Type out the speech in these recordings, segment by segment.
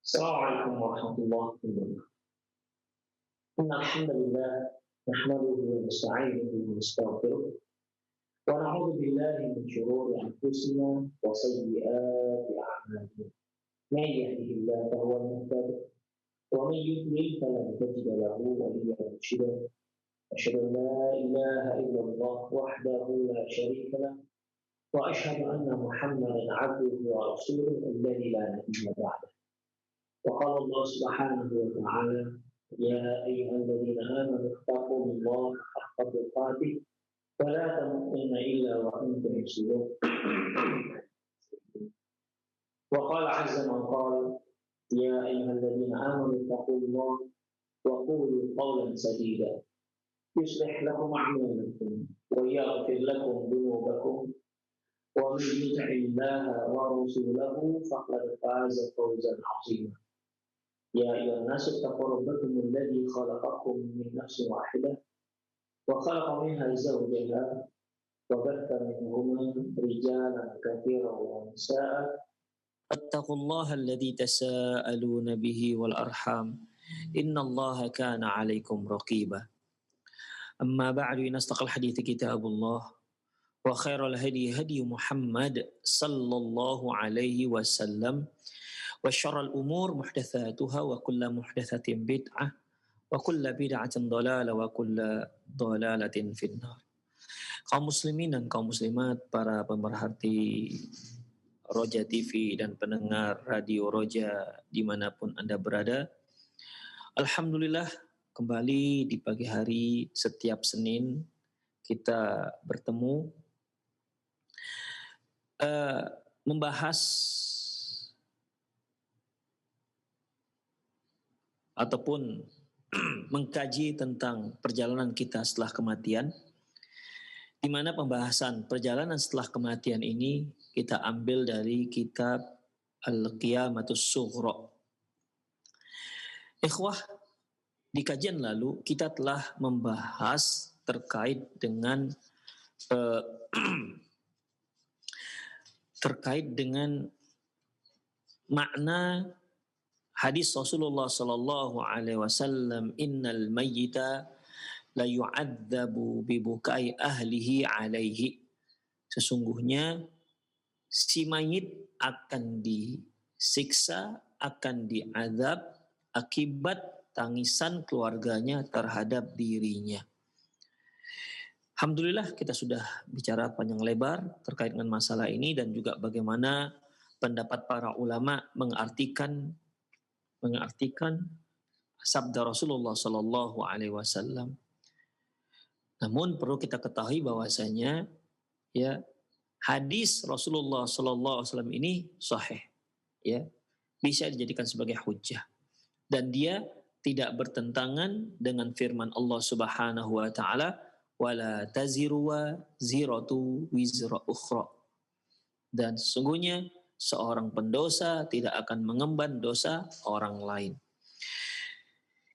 السلام عليكم ورحمة الله وبركاته. إن الحمد لله نحمده ونستعينه ونستغفره ونعوذ بالله من شرور أنفسنا وسيئات أعمالنا. من يهده الله فهو المهتد ومن يضلل فلن تجد له وليا مرشدا. أشهد أن لا إله إلا الله وحده لا شريك له وأشهد أن محمدا عبده ورسوله الذي لا نبي بعده. وقال الله سبحانه وتعالى: يا أيها الذين آمنوا اتقوا الله حق تقاته ولا تموتن إلا وأنتم مسلمون. وقال عز من قال: يا أيها الذين آمنوا اتقوا الله وقولوا قولا سديدا يصلح لكم أعمالكم ويغفر لكم ذنوبكم ومن يطع الله ورسوله فقد فاز فوزا عظيما. يا أيها الناس اتقوا ربكم الذي خلقكم من نفس واحدة وخلق منها زوجها وبث منهما رجالا كثيرا ونساء. اتقوا الله الذي تساءلون به والأرحام إن الله كان عليكم رقيبا. أما بعد إن أصدق الحديث كتاب الله وخير الهدي هدي محمد صلى الله عليه وسلم وشر الأمور محدثاتها وكل محدثة بدعة وكل بدعة ضلالة وكل ضلالة في النار. Kaum muslimin dan kaum muslimat, para pemerhati Roja TV dan pendengar Radio Roja dimanapun Anda berada, alhamdulillah kembali di pagi hari setiap Senin kita bertemu membahas ataupun mengkaji tentang perjalanan kita setelah kematian, di mana pembahasan perjalanan setelah kematian ini kita ambil dari kitab Al-Qiyamatus Sughra. Ikhwah, di kajian lalu kita telah membahas terkait dengan makna hadis Rasulullah sallallahu alaihi wasallam, innal mayyita la yu'adzabu bi bukai ahlihi alaihi. Sesungguhnya si mayit akan disiksa, akan diazab akibat tangisan keluarganya terhadap dirinya. Alhamdulillah kita sudah bicara panjang lebar terkait dengan masalah ini dan juga bagaimana pendapat para ulama mengartikan sabda Rasulullah sallallahu alaihi wasallam. Namun perlu kita ketahui bahwasanya hadis Rasulullah sallallahu alaihi wasallam ini sahih, bisa dijadikan sebagai hujjah dan dia tidak bertentangan dengan firman Allah Subhanahu wa taala, wala taziru waziratu wizra ukhra. Dan sesungguhnya seorang pendosa tidak akan mengemban dosa orang lain.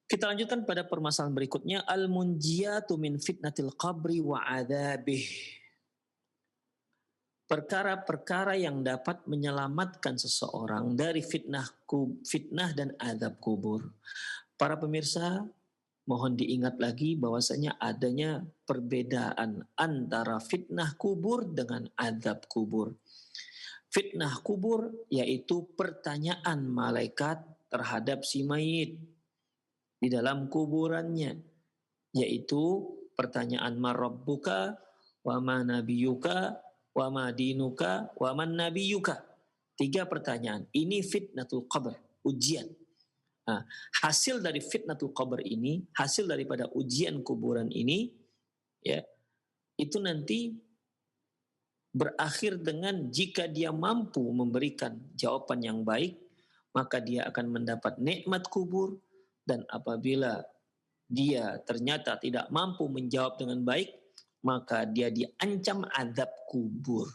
Kita lanjutkan pada permasalahan berikutnya, al-munjiyatu min fitnatil qabri wa adzabih. Perkara-perkara yang dapat menyelamatkan seseorang dari fitnah dan azab kubur. Para pemirsa, mohon diingat lagi bahwasanya adanya perbedaan antara fitnah kubur dengan azab kubur. Fitnah kubur yaitu pertanyaan malaikat terhadap si mayit di dalam kuburannya, yaitu pertanyaan marabbuka wa ma nabiyuka wa ma dinuka wa man nabiyuka. 3 pertanyaan. Ini fitnatul qabr, ujian. Nah, hasil dari fitnatul qabr ini, hasil daripada ujian kuburan ini, itu nanti berakhir dengan jika dia mampu memberikan jawaban yang baik, maka dia akan mendapat nikmat kubur, dan apabila dia ternyata tidak mampu menjawab dengan baik, maka dia diancam azab kubur.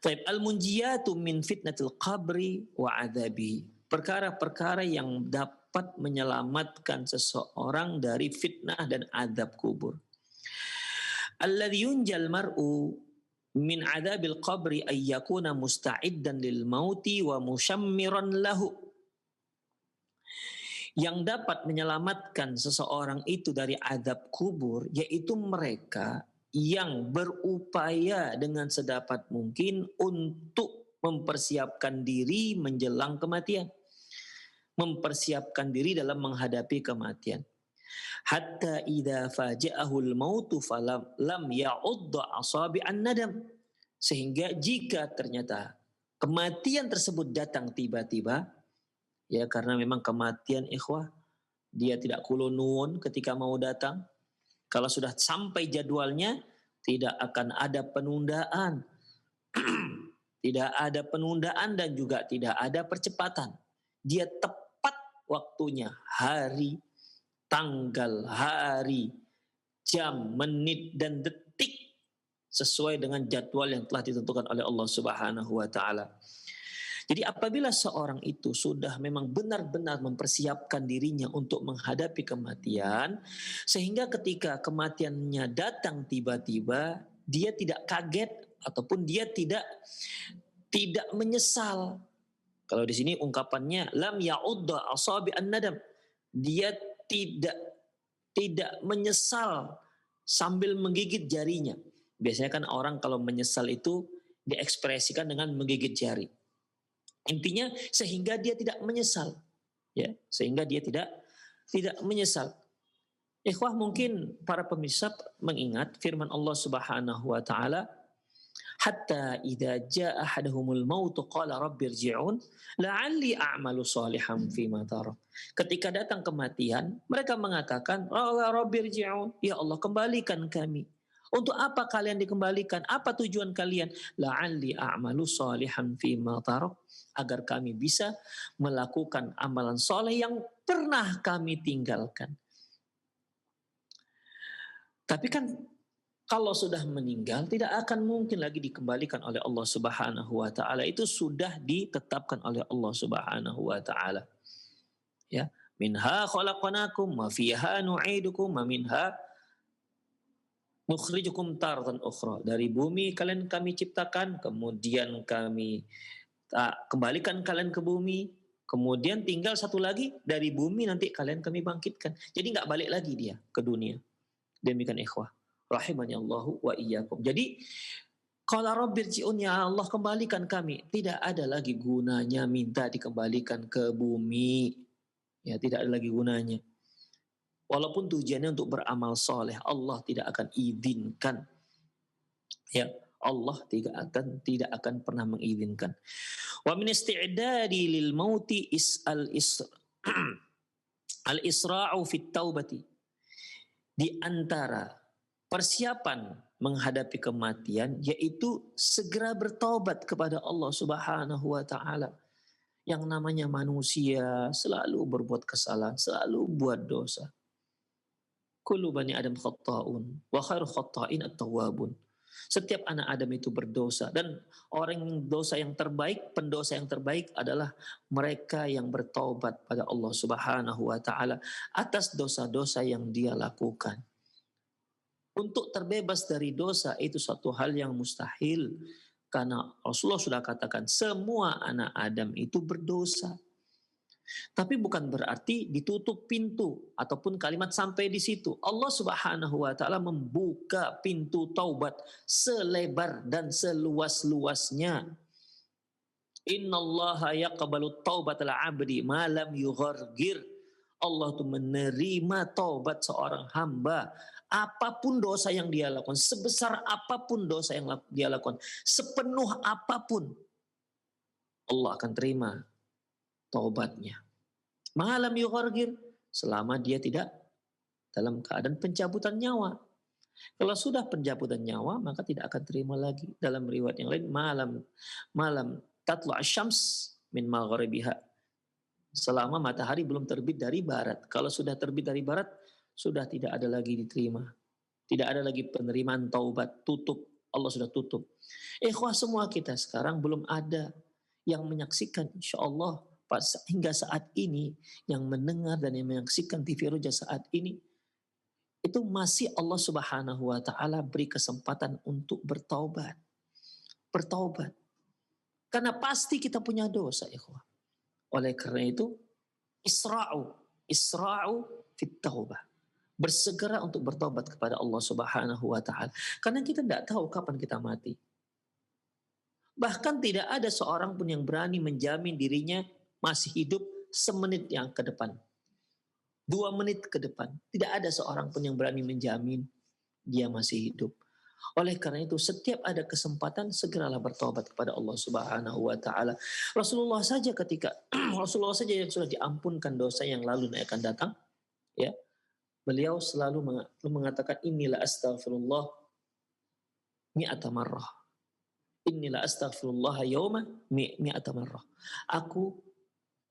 Taib al-munjiyatu min fitnatil qabri wa adzabi. Perkara-perkara yang dapat menyelamatkan seseorang dari fitnah dan azab kubur. Alladzi yunjal mar'u min adzabil qabri ay yakuna musta'iddan lil mauti wa mushammiran lahu. Yang dapat menyelamatkan seseorang itu dari azab kubur yaitu mereka yang berupaya dengan sedapat mungkin untuk mempersiapkan diri menjelang kematian, mempersiapkan diri dalam menghadapi kematian. Hatta idza faja'ahul mautu falam lam ya'udda asabi'an nadam. Sehingga jika ternyata kematian tersebut datang tiba-tiba, ya karena memang kematian ikhwah, dia tidak kulunun ketika mau datang. Kalau sudah sampai jadwalnya, tidak akan ada penundaan. Tidak ada penundaan dan juga tidak ada percepatan. Dia tepat waktunya, hari, tanggal, hari, jam, menit, dan detik sesuai dengan jadwal yang telah ditentukan oleh Allah Subhanahu wa taala. Jadi apabila seorang itu sudah memang benar-benar mempersiapkan dirinya untuk menghadapi kematian, sehingga ketika kematiannya datang tiba-tiba, dia tidak kaget ataupun dia tidak menyesal. Kalau di sini ungkapannya lam ya'udda asabi an-nadam. Dia tidak menyesal sambil menggigit jarinya. Biasanya kan orang kalau menyesal itu diekspresikan dengan menggigit jari. Intinya sehingga dia tidak menyesal, ya, sehingga dia tidak menyesal. Ikhwah, mungkin para pemirsa mengingat firman Allah Subhanahu wa taala, hatta idza jaa ahaduhumul maut qala rabbirji'un la'alli a'malu shalihan fima tarak. Ketika datang kematian, mereka mengatakan, rabbirji'un, ya Allah kembalikan kami. Untuk apa kalian dikembalikan? Apa tujuan kalian? La'alli a'malu shalihan fima tarak, agar kami bisa melakukan amalan soleh yang pernah kami tinggalkan. Tapi kan kalau sudah meninggal tidak akan mungkin lagi dikembalikan oleh Allah Subhanahu wa taala. Itu sudah ditetapkan oleh Allah Subhanahu wa taala. Ya, minha khalaqnakum wa fiha nu'idukum wa minha nukhrijukum taratan ukhra. Dari bumi kalian kami ciptakan, kemudian kami kembalikan kalian ke bumi, kemudian tinggal satu lagi dari bumi nanti kalian kami bangkitkan. Jadi nggak balik lagi dia ke dunia. Demikian ikhwah, rahimani Allahu wa iyyakum. Jadi qala rabbirji'un, ya Allah kembalikan kami. Tidak ada lagi gunanya minta dikembalikan ke bumi. Ya, tidak ada lagi gunanya. Walaupun tujuannya untuk beramal soleh, Allah tidak akan izinkan. Ya, Allah tidak akan pernah mengizinkan. Wa min isti'dadi lil mauti al-isra'u fit taubati. Di antara persiapan menghadapi kematian yaitu segera bertaubat kepada Allah Subhanahu wa taala. Yang namanya manusia selalu berbuat kesalahan, selalu buat dosa. Kullu bani Adam khatta'un wa khairu khatta'in at-tawwabun. Setiap anak Adam itu berdosa dan orang dosa yang terbaik, pendosa yang terbaik adalah mereka yang bertaubat pada Allah Subhanahu wa taala atas dosa-dosa yang dia lakukan. Untuk terbebas dari dosa itu suatu hal yang mustahil karena Rasulullah sudah katakan semua anak Adam itu berdosa. Tapi bukan berarti ditutup pintu ataupun kalimat sampai di situ. Allah Subhanahu wa taala membuka pintu taubat selebar dan seluas-luasnya. Innallaha yaqbalu taubatal 'abdi ma lam yughargir. Allah itu menerima taubat seorang hamba apapun dosa yang dia lakukan, sebesar apapun dosa yang dia lakukan, sepenuh apapun Allah akan terima taubatnya. Malam yughargir, selama dia tidak dalam keadaan pencabutan nyawa. Kalau sudah pencabutan nyawa maka tidak akan terima lagi. Dalam riwayat yang lain malam tatlu asyams min maghribiha, selama matahari belum terbit dari barat. Kalau sudah terbit dari barat sudah tidak ada lagi diterima. Tidak ada lagi penerimaan taubat, tutup. Allah sudah tutup. Ikhwah, semua kita sekarang belum ada yang menyaksikan, insyaallah hingga saat ini, yang mendengar dan yang menyaksikan TV Roja saat ini, itu masih Allah Subhanahu wa taala beri kesempatan untuk bertaubat. bertaubat. Karena pasti kita punya dosa, ikhwah. Oleh karena itu, isra'u fit taubah. Bersegera untuk bertobat kepada Allah Subhanahu wa taala. Karena kita tidak tahu kapan kita mati. Bahkan tidak ada seorang pun yang berani menjamin dirinya masih hidup semenit yang ke depan. 2 menit ke depan. Tidak ada seorang pun yang berani menjamin dia masih hidup. Oleh karena itu, setiap ada kesempatan segeralah bertobat kepada Allah Subhanahu wa taala. Rasulullah saja Rasulullah saja yang sudah diampunkan dosa yang lalu dan akan datang, ya. Beliau selalu mengatakan inilah astaghfirullah mi'ata marrah. Inilah astaghfirullah yauma mi'ata marrah. Aku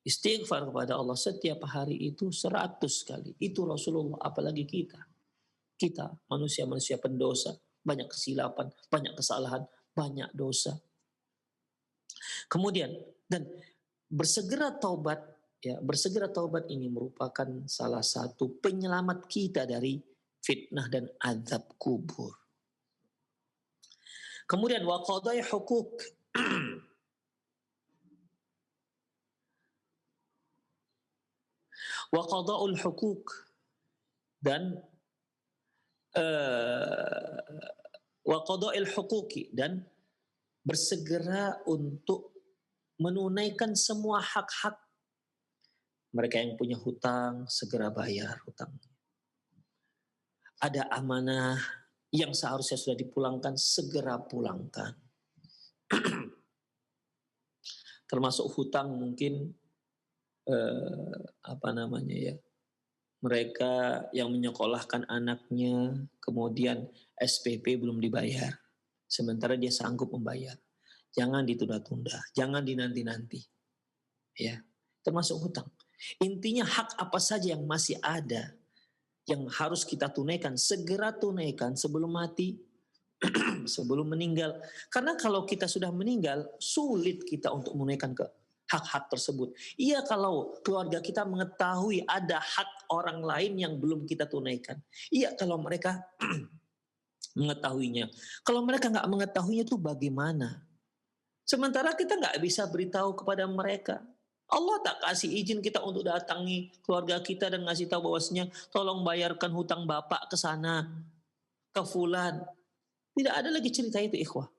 istighfar kepada Allah setiap hari itu 100 kali. Itu Rasulullah, apalagi kita. Kita manusia-manusia pendosa, banyak kesilapan, banyak kesalahan, banyak dosa. Kemudian dan bersegera taubat, ya, bersegera taubat ini merupakan salah satu penyelamat kita dari fitnah dan azab kubur. Kemudian wa qadai hukuk. Wa qada'ul hukuk dan wa qada'il huquqi dan bersegera untuk menunaikan semua hak-hak mereka yang punya hutang, segera bayar hutang. Ada amanah yang seharusnya sudah dipulangkan, segera pulangkan. Termasuk hutang mungkin mereka yang menyekolahkan anaknya, kemudian SPP belum dibayar, sementara dia sanggup membayar. Jangan ditunda-tunda, jangan dinanti-nanti. Ya, termasuk hutang. Intinya hak apa saja yang masih ada, yang harus kita tunaikan, segera tunaikan sebelum mati, sebelum meninggal. Karena kalau kita sudah meninggal, sulit kita untuk menunaikan hak-hak tersebut. Iya, kalau keluarga kita mengetahui ada hak orang lain yang belum kita tunaikan. Iya, kalau mereka mengetahuinya. Kalau mereka nggak mengetahuinya itu bagaimana? Sementara kita nggak bisa beritahu kepada mereka. Allah tak kasih izin kita untuk datangi keluarga kita dan ngasih tahu bahwasanya tolong bayarkan hutang bapak ke sana, ke fulan. Tidak ada lagi cerita itu, ikhwah.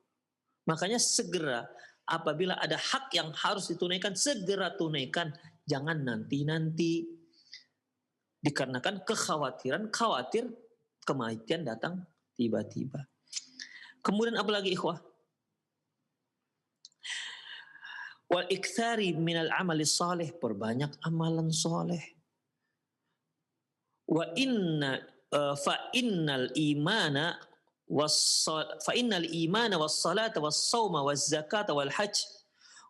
Makanya segera apabila ada hak yang harus ditunaikan, segera tunaikan. Jangan nanti-nanti. Dikarenakan khawatir kematian datang tiba-tiba. Kemudian apa lagi, ikhwah? Wal iktsari minal amali salih, perbanyak amalan saleh. Wa inna fa innal imana was salata was sauma was zakata wal hajj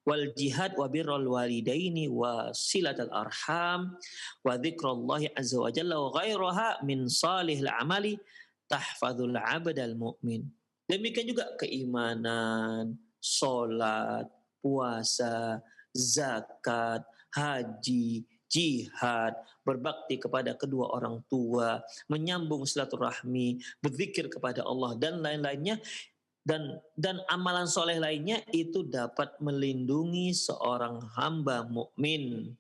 wal jihad wa birrul walidaini wa silatul arham wa dzikrallahi azza wa jalla wa ghairaha min salihil amali tahfadzul abdal mu'min. Demikian juga keimanan, salat, puasa, zakat, haji, jihad, berbakti kepada kedua orang tua, menyambung silaturahmi, berzikir kepada Allah dan lain-lainnya, dan amalan soleh lainnya itu dapat melindungi seorang hamba mukmin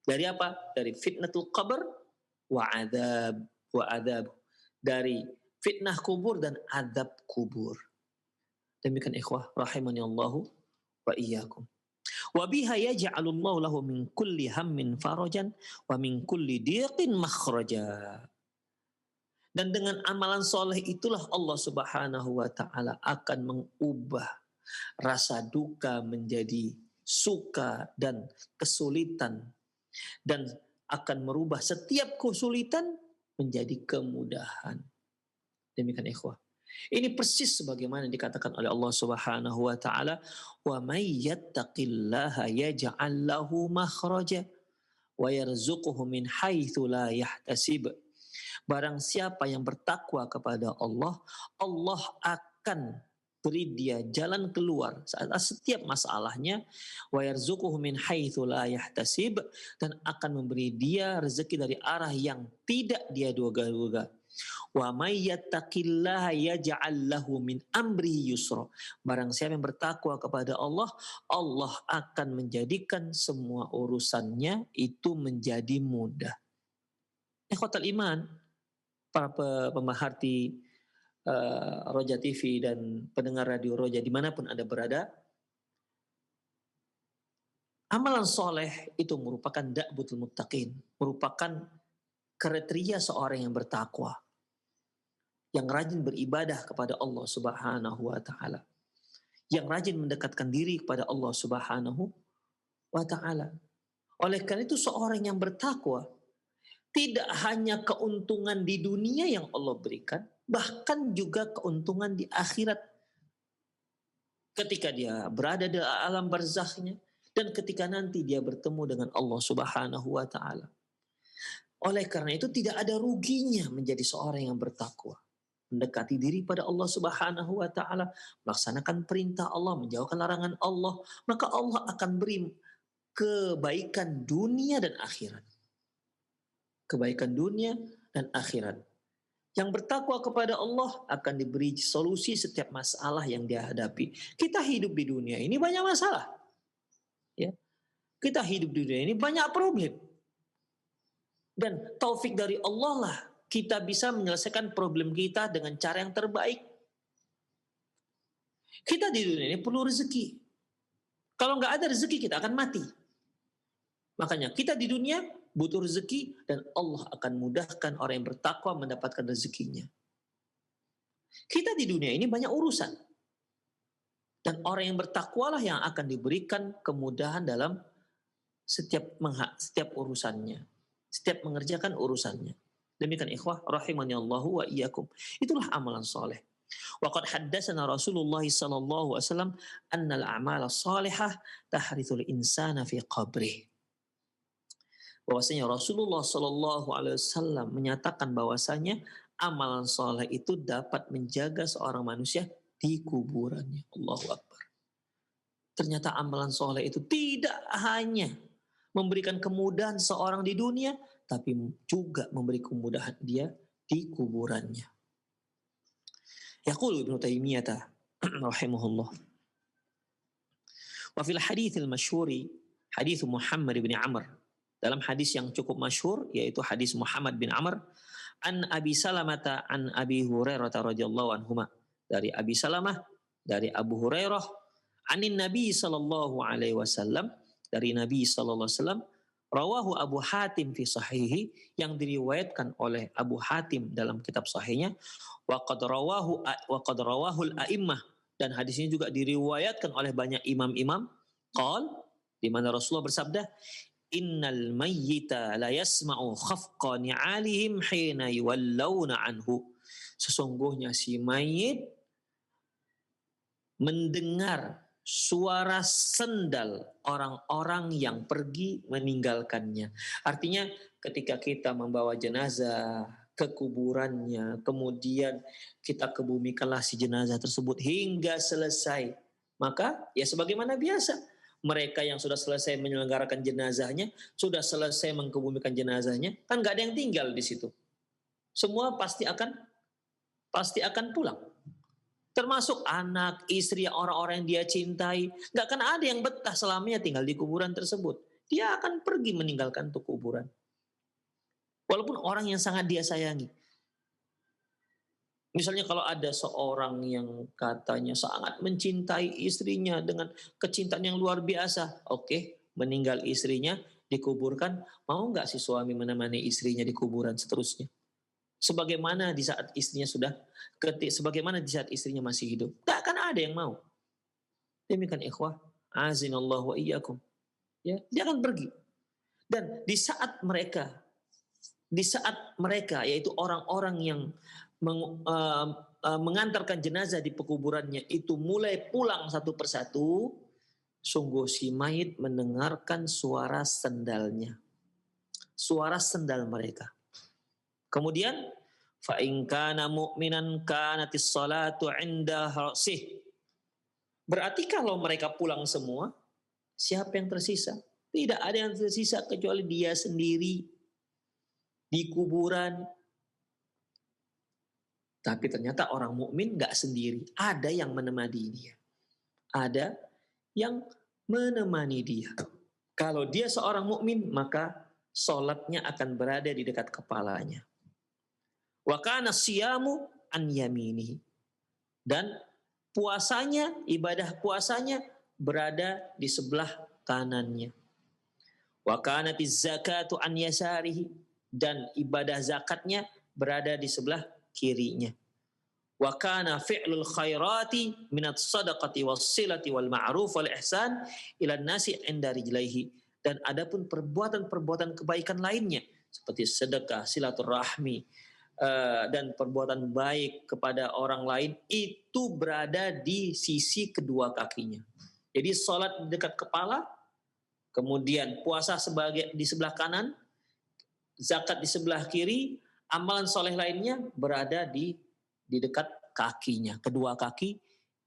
dari apa? Dari fitnatul qabr wa adab, dari fitnah kubur dan adab kubur. Demikian ikhwah rahimani Allahu wa iyyakum. Wa biha yaj'alullahu lahu min kulli hammin farajan wa min kulli dhiqin makhraja. Dan dengan amalan soleh itulah Allah Subhanahu wa taala akan mengubah rasa duka menjadi suka dan kesulitan, dan akan merubah setiap kesulitan menjadi kemudahan. Demikian ikhwah. Ini persis sebagaimana dikatakan oleh Allah Subhanahu wa taala, "Wa may yattaqillaha yaj'al lahu makhraja wa yarzuquhu min haitsu la yahtasib." Barang siapa yang bertakwa kepada Allah, Allah akan beri dia jalan keluar saat setiap masalahnya, wa yarzuquhu min haitsu la yahtasib, dan akan memberi dia rezeki dari arah yang tidak dia duga-duga. Wa may yattaqillaha yaj'al lahu min amrihi yusra. Barang siapa yang bertakwa kepada Allah, Allah akan menjadikan semua urusannya itu menjadi mudah. Ikhwatal iman, para pemerhati Roja TV dan pendengar radio Roja dimanapun Anda berada, amalan soleh itu merupakan da'butul muttaqin, merupakan kriteria seorang yang bertakwa, yang rajin beribadah kepada Allah Subhanahu wa taala, yang rajin mendekatkan diri kepada Allah Subhanahu wa taala. Oleh karena itu seorang yang bertakwa tidak hanya keuntungan di dunia yang Allah berikan, bahkan juga keuntungan di akhirat. Ketika dia berada di alam barzakhnya dan ketika nanti dia bertemu dengan Allah Subhanahu wa taala. Oleh karena itu tidak ada ruginya menjadi seorang yang bertakwa. Mendekati diri pada Allah Subhanahu wa taala, melaksanakan perintah Allah, menjauhkan larangan Allah, maka Allah akan beri kebaikan dunia dan akhirat. Kebaikan dunia dan akhirat. Yang bertakwa kepada Allah akan diberi solusi setiap masalah yang dia hadapi. Kita hidup di dunia ini banyak masalah. Ya. Kita hidup di dunia ini banyak problem. Dan taufik dari Allah lah kita bisa menyelesaikan problem kita dengan cara yang terbaik. Kita di dunia ini perlu rezeki. Kalau nggak ada rezeki kita akan mati. Makanya kita di dunia butuh rezeki dan Allah akan mudahkan orang yang bertakwa mendapatkan rezekinya. Kita di dunia ini banyak urusan. Dan orang yang bertakwalah yang akan diberikan kemudahan dalam setiap urusannya. Setiap mengerjakan urusannya. Demikian ikhwah rahimani Allahu wa iyyakum. Itulah amalan soleh. Wa qad haddatsana Rasulullah sallallahu alaihi wasallam annal a'mala shalihah tahrithul insana fi qabrih. Bahwasanya Rasulullah sallallahu alaihi wasallam menyatakan bahwasanya amalan soleh itu dapat menjaga seorang manusia di kuburannya. Allahu Akbar. Ternyata amalan soleh itu tidak hanya memberikan kemudahan seorang di dunia, tapi juga memberi kemudahan dia di kuburannya. Yaqulu Ibnu Taimiyah rahimahullah. Wa fil haditsil masyhuri hadits Muhammad bin Amr. Dalam hadis yang cukup masyhur yaitu hadis Muhammad bin Amr an Abi Salamah an Abi Hurairah radhiyallahu anhuma. Dari Abi Salamah dari Abu Hurairah anin Nabi sallallahu alaihi wasallam, dari Nabi sallallahu alaihi wasallam, rawahu Abu Hatim fi sahihi, yang diriwayatkan oleh Abu Hatim dalam kitab sahihnya, wa qad rawahu al-a'immah, dan hadis ini juga diriwayatkan oleh banyak imam-imam, qal, di mana Rasulullah bersabda, innal mayyita la yasma'u khafqa ni'alihim hina yuwallawna anhu. Sesungguhnya si mayit mendengar suara sendal orang-orang yang pergi meninggalkannya. Artinya ketika kita membawa jenazah ke kuburannya, kemudian kita kebumikanlah si jenazah tersebut hingga selesai. Maka ya sebagaimana biasa, mereka yang sudah selesai menyelenggarakan jenazahnya, sudah selesai mengkebumikan jenazahnya, kan nggak ada yang tinggal di situ. Semua pasti akan pulang. Termasuk anak, istri, orang-orang yang dia cintai. Nggak akan ada yang betah selamanya tinggal di kuburan tersebut. Dia akan pergi meninggalkan tuh kuburan. Walaupun orang yang sangat dia sayangi. Misalnya kalau ada seorang yang katanya sangat mencintai istrinya dengan kecintaan yang luar biasa. Oke, meninggal istrinya, dikuburkan. Mau nggak si suami menemani istrinya di kuburan seterusnya? Sebagaimana di saat istrinya masih hidup. Tak akan ada yang mau. Demikian ikhwah, azinallahu wa iyyakum. Ya, dia akan pergi. Dan di saat mereka yaitu orang-orang yang mengantarkan jenazah di pekuburannya itu mulai pulang satu persatu, sungguh si mayit mendengarkan suara sendalnya. Suara sendal mereka. Kemudian fa in kana mu'minan kanatis salatu 'inda ra'sih. Berarti kalau mereka pulang semua, siapa yang tersisa? Tidak ada yang tersisa kecuali dia sendiri di kuburan. Tapi ternyata orang mukmin nggak sendiri, ada yang menemani dia. Ada yang menemani dia. Kalau dia seorang mukmin, maka sholatnya akan berada di dekat kepalanya. Wa kana siyamu an yaminihi. Dan puasanya, ibadah puasanya berada di sebelah kanannya. Wa kanatiz zakatu an yasarihi. Dan ibadah zakatnya berada di sebelah kirinya. Wa kana fi'lul khairati minat sadaqati wassilati wal ma'ruf wal ihsan ila nasi inda rijlaihi. Dan adapun perbuatan-perbuatan kebaikan lainnya seperti sedekah, silaturahmi, dan perbuatan baik kepada orang lain itu berada di sisi kedua kakinya. Jadi sholat di dekat kepala, kemudian puasa di sebelah kanan, zakat di sebelah kiri, amalan soleh lainnya berada di dekat kakinya, kedua kaki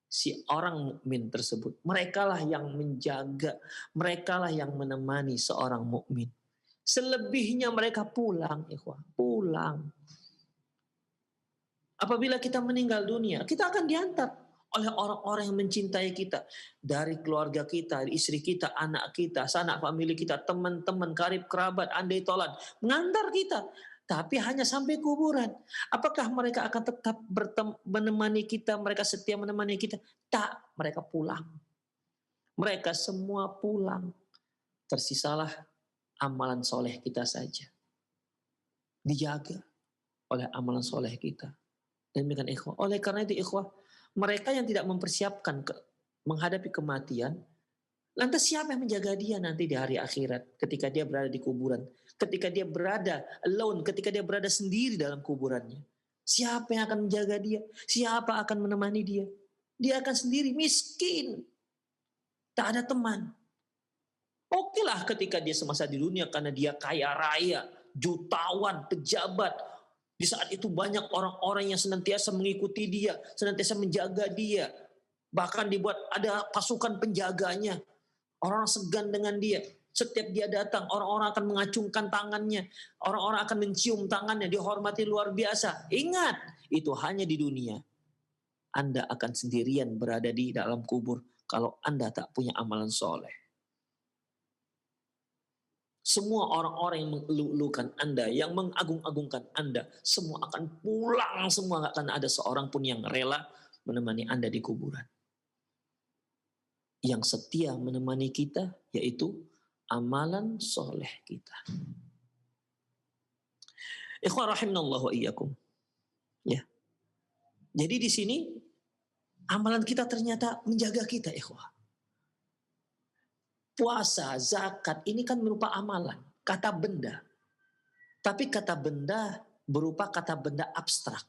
si orang mukmin tersebut. Merekalah yang menjaga, merekalah yang menemani seorang mukmin. Selebihnya mereka pulang, ikhwah, pulang. Apabila kita meninggal dunia, kita akan diantar oleh orang-orang yang mencintai kita. Dari keluarga kita, istri kita, anak kita, sanak famili kita, teman-teman, karib, kerabat, andai tolan. Mengantar kita. Tapi hanya sampai kuburan. Apakah mereka akan tetap menemani kita, mereka setia menemani kita? Tak, mereka pulang. Mereka semua pulang. Tersisalah amalan soleh kita saja. Dijaga oleh amalan soleh kita. Demikian ikhwah. Oleh karena itu ikhwah, mereka yang tidak mempersiapkan menghadapi kematian, lantas siapa yang menjaga dia nanti di hari akhirat ketika dia berada di kuburan, ketika dia berada alone, ketika dia berada sendiri dalam kuburannya? Siapa yang akan menjaga dia? Siapa akan menemani dia? Dia akan sendiri, miskin. Tak ada teman. Oke lah ketika dia semasa di dunia karena dia kaya raya, jutawan, pejabat. Di saat itu banyak orang-orang yang senantiasa mengikuti dia, senantiasa menjaga dia. Bahkan dibuat ada pasukan penjaganya. Orang segan dengan dia. Setiap dia datang, orang-orang akan mengacungkan tangannya. Orang-orang akan mencium tangannya, dihormati luar biasa. Ingat, itu hanya di dunia. Anda akan sendirian berada di dalam kubur kalau Anda tak punya amalan soleh. Semua orang-orang yang mengeluh-elukan Anda, yang mengagung-agungkan Anda, semua akan pulang, semua gak akan ada seorang pun yang rela menemani Anda di kuburan. Yang setia menemani kita, yaitu amalan soleh kita. Ikhwan rahimanallahu wa iyyakum. Ya. Jadi di sini, amalan kita ternyata menjaga kita, ikhwah. Puasa, zakat, ini kan berupa amalan, kata benda. Tapi kata benda berupa kata benda abstrak.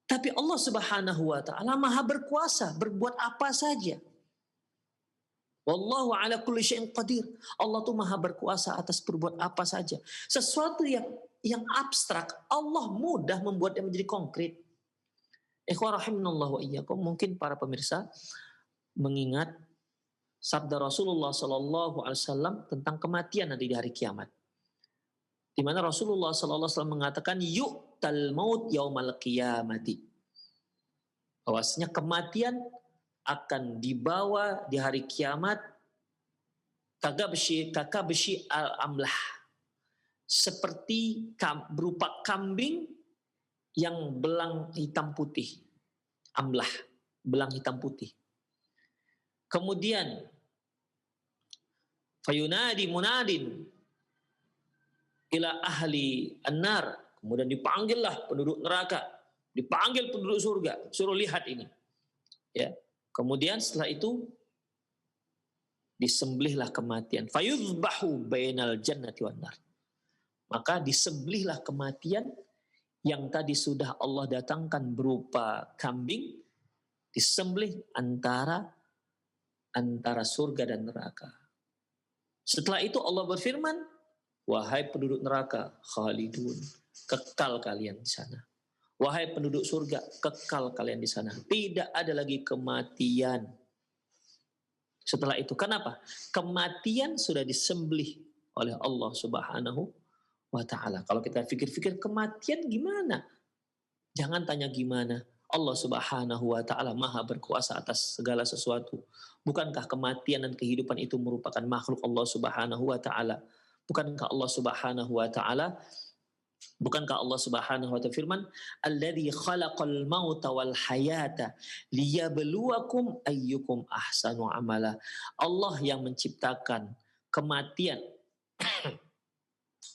Tapi Allah Subhanahu wa taala Maha berkuasa, berbuat apa saja. Wallahu ala kulli syai'in qadir. Allah tuh Maha berkuasa atas berbuat apa saja. Sesuatu yang abstrak, Allah mudah membuatnya menjadi konkret. Ikhwan rahimanallahu wa iyyakum, mungkin para pemirsa mengingat sabda Rasulullah Sallallahu Alaihi Wasallam tentang kematian nanti di hari kiamat. Di mana Rasulullah Sallallahu Alaihi Wasallam mengatakan yu'tal maut yaumal qiyamati. Bahwasanya kematian akan dibawa di hari kiamat kakabshi al-amlah. Seperti berupa kambing yang belang hitam putih. Amlah, belang hitam putih. Kemudian fayunadi munadin ila ahli an-nar. Kemudian dipanggillah penduduk neraka, dipanggil penduduk surga, suruh lihat ini. Ya. Kemudian setelah itu disembelihlah kematian. Fayuzbahu bainal jannati wan nar. Maka disembelihlah kematian yang tadi sudah Allah datangkan berupa kambing, disembelih antara surga dan neraka. Setelah itu Allah berfirman, wahai penduduk neraka, khalidun, kekal kalian di sana. Wahai penduduk surga, kekal kalian di sana. Tidak ada lagi kematian. Setelah itu, kenapa? Kematian sudah disembelih oleh Allah Subhanahu wa ta'ala. Kalau kita pikir-pikir kematian gimana? Jangan tanya gimana. Allah Subhanahu wa taala Maha berkuasa atas segala sesuatu. Bukankah kematian dan kehidupan itu merupakan makhluk Allah Subhanahu wa taala? Bukankah Allah Subhanahu wa taala Bukankah Allah Subhanahu wa ta'ala firman, "Alladzi khalaqal mauta wal hayata liyabluwakum ayyukum ahsanu amala." Allah yang menciptakan kematian,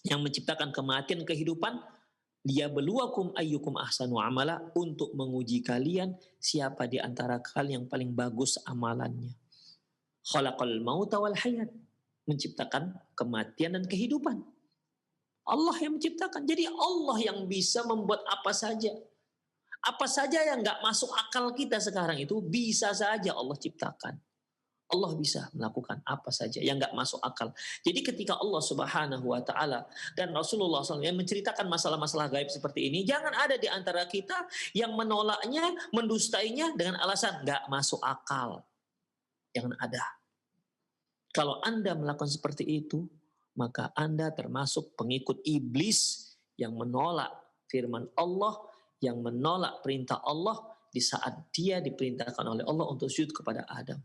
yang menciptakan kematian kehidupan, liyabluwakum ayyukum ahsanu amala, untuk menguji kalian siapa di antara kalian yang paling bagus amalannya. Khalaqal mauta wal hayat, menciptakan kematian dan kehidupan. Allah yang menciptakan. Jadi Allah yang bisa membuat apa saja. Apa saja yang nggak masuk akal kita sekarang itu bisa saja Allah ciptakan. Allah bisa melakukan apa saja yang nggak masuk akal. Jadi ketika Allah Subhanahu wa taala dan Rasulullah SAW yang menceritakan masalah-masalah gaib seperti ini, jangan ada di antara kita yang menolaknya, mendustainya dengan alasan nggak masuk akal. Jangan ada. Kalau Anda melakukan seperti itu, maka Anda termasuk pengikut iblis yang menolak firman Allah, yang menolak perintah Allah di saat dia diperintahkan oleh Allah untuk sujud kepada Adam.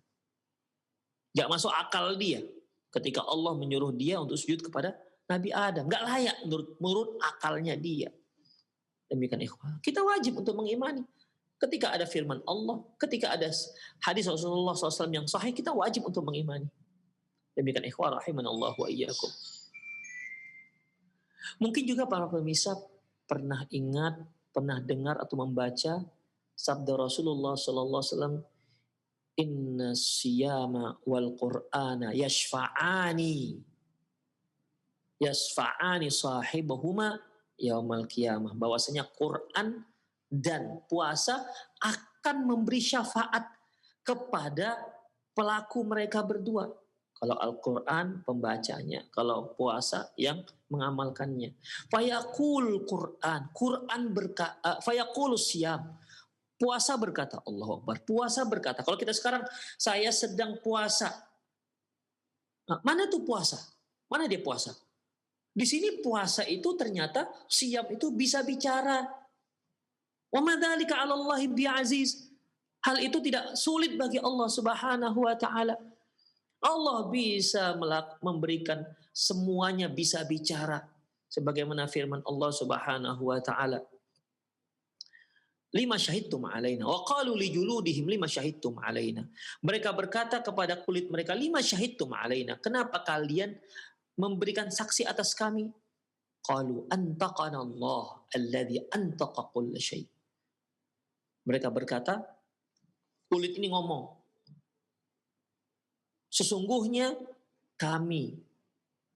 Gak masuk akal dia ketika Allah menyuruh dia untuk sujud kepada Nabi Adam. Gak layak menurut akalnya dia. Demikian ikhwan. Kita wajib untuk mengimani. Ketika ada firman Allah, ketika ada hadis Rasulullah SAW yang sahih, kita wajib untuk mengimani. Demikian ikhwan rahimanallahu wa iyyakum. Mungkin juga para pemirsa pernah ingat, pernah dengar atau membaca sabda Rasulullah sallallahu alaihi wasallam, "Inna siyama wal Qur'ana yashfa'ani sahibahuma yaumal qiyamah." Bahwasanya Quran dan puasa akan memberi syafaat kepada pelaku mereka berdua. Kalau Al-Quran pembacanya, kalau puasa yang mengamalkannya. Fayaqul Quran berkata, fayaqulus siyam. Puasa berkata, Allahu Akbar. Puasa berkata, kalau kita sekarang, saya sedang puasa. Nah, mana tuh puasa? Mana dia puasa? Di sini puasa itu ternyata siyam itu bisa bicara. Wa madzalika 'alallahi bi'aziz. Hal itu tidak sulit bagi Allah Subhanahu wa taala. Allah bisa memberikan semuanya bisa bicara. Sebagaimana firman Allah Subhanahu wa ta'ala. Lima syahidtum alaina. Wa qalu li juludihim lima syahidtum alaina. Mereka berkata kepada kulit mereka, lima syahidtum alaina. Kenapa kalian memberikan saksi atas kami? Qalu antaqana Allah alladhi antaqa kulla syai'. Mereka berkata, kulit ini ngomong, sesungguhnya kami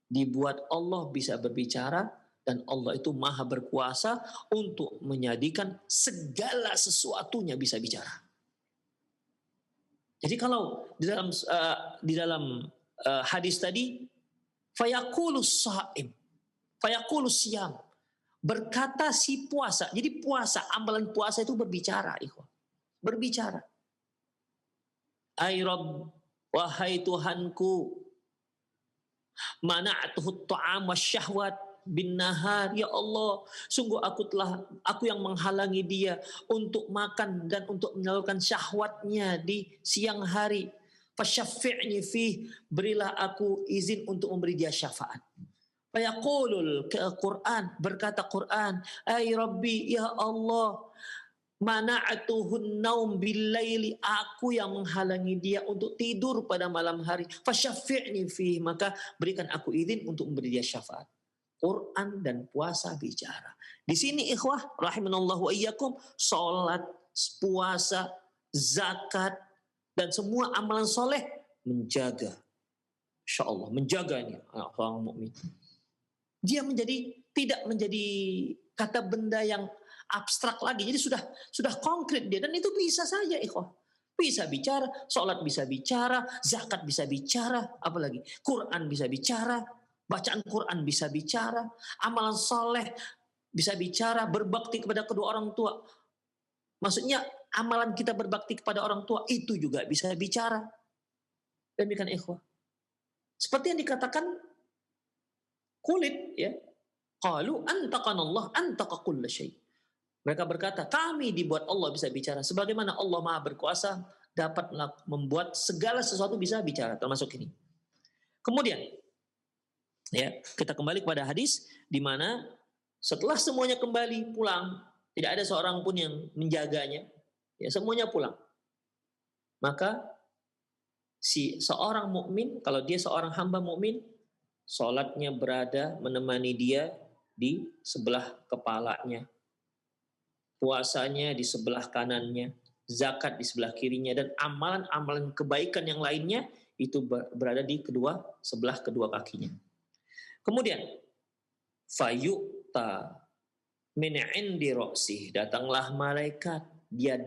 dibuat Allah bisa berbicara dan Allah itu maha berkuasa untuk menjadikan segala sesuatunya bisa bicara. Jadi kalau di dalam hadis tadi, fayaqulus sha'im, fayaqulus siyam, berkata si puasa. Jadi puasa, amalan puasa itu berbicara, ikhwan. Berbicara. Ay Rabb, wahai Tuhanku, mana'atuhu ta'am wasyahwat bin nahar, ya Allah, sungguh aku yang menghalangi dia untuk makan dan untuk menyalurkan syahwatnya di siang hari. Fasyaffi'ni fih, berilah aku izin untuk memberi dia syafaat. Fayaqulul Quran, berkata Quran, ay Rabbi, ya Allah, mana'atuhun naum billaili, aku yang menghalangi dia untuk tidur pada malam hari. Fasyaffi'ni fih, maka berikan aku izin untuk memberi dia syafaat. Quran dan puasa bicara. Di sini ikhwah rahimanallahu wa iyyakum, salat, puasa, zakat dan semua amalan soleh menjaga. Insyaallah menjaganya orang mukmin. Dia tidak menjadi kata benda yang abstrak lagi. Jadi sudah konkret dia, dan itu bisa saja ikhwah. Bisa bicara, sholat bisa bicara, zakat bisa bicara, apalagi Quran bisa bicara, bacaan Quran bisa bicara, amalan soleh bisa bicara, berbakti kepada kedua orang tua. Maksudnya amalan kita berbakti kepada orang tua itu juga bisa bicara. Demikian ikhwah. Seperti yang dikatakan kulit, ya. Qalu antaqanallah antaqa kulla syai'. Mereka berkata, kami dibuat Allah bisa bicara. Sebagaimana Allah Maha Berkuasa dapat membuat segala sesuatu bisa bicara, termasuk ini. Kemudian, ya, kita kembali kepada hadis di mana setelah semuanya kembali pulang, tidak ada seorang pun yang menjaganya, ya semuanya pulang. Maka si seorang mukmin, kalau dia seorang hamba mukmin, sholatnya berada menemani dia di sebelah kepalanya, puasanya di sebelah kanannya, zakat di sebelah kirinya, dan amalan-amalan kebaikan yang lainnya itu berada di sebelah kedua kakinya. Kemudian fayu'ta min 'indi ra'sih, datanglah malaikat, dia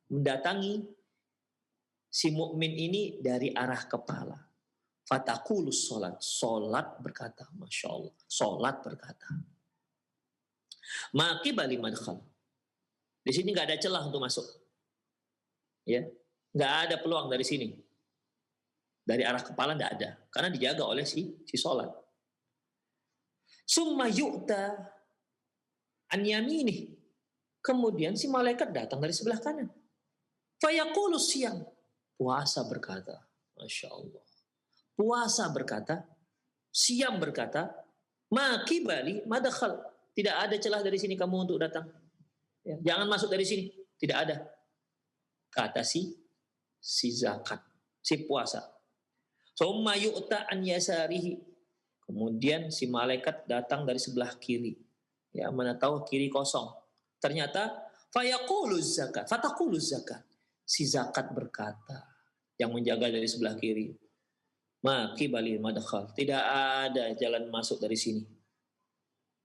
mendatangi si mukmin ini dari arah kepala. Fatakulus solat berkata, Masya Allah, solat berkata, maki bali madkhal. Di sini nggak ada celah untuk masuk, ya, nggak ada peluang dari sini, dari arah kepala nggak ada, karena dijaga oleh si solat. Summa yu'ta an yaminih, kemudian si malaikat datang dari sebelah kanan. Fayaqulu siyam, puasa berkata, Masya Allah. Puasa berkata, siam berkata, maki bali madkhal, tidak ada celah dari sini kamu untuk datang. Ya, jangan masuk dari sini, tidak ada. Kata si zakat, si puasa. Summa yu'ta an yasarihi, kemudian si malaikat datang dari sebelah kiri. Ya, mana tahu kiri kosong. Ternyata fayaquluz zakat, fataquluz zakat. Si zakat berkata, yang menjaga dari sebelah kiri, maki bali madkhal, tidak ada jalan masuk dari sini.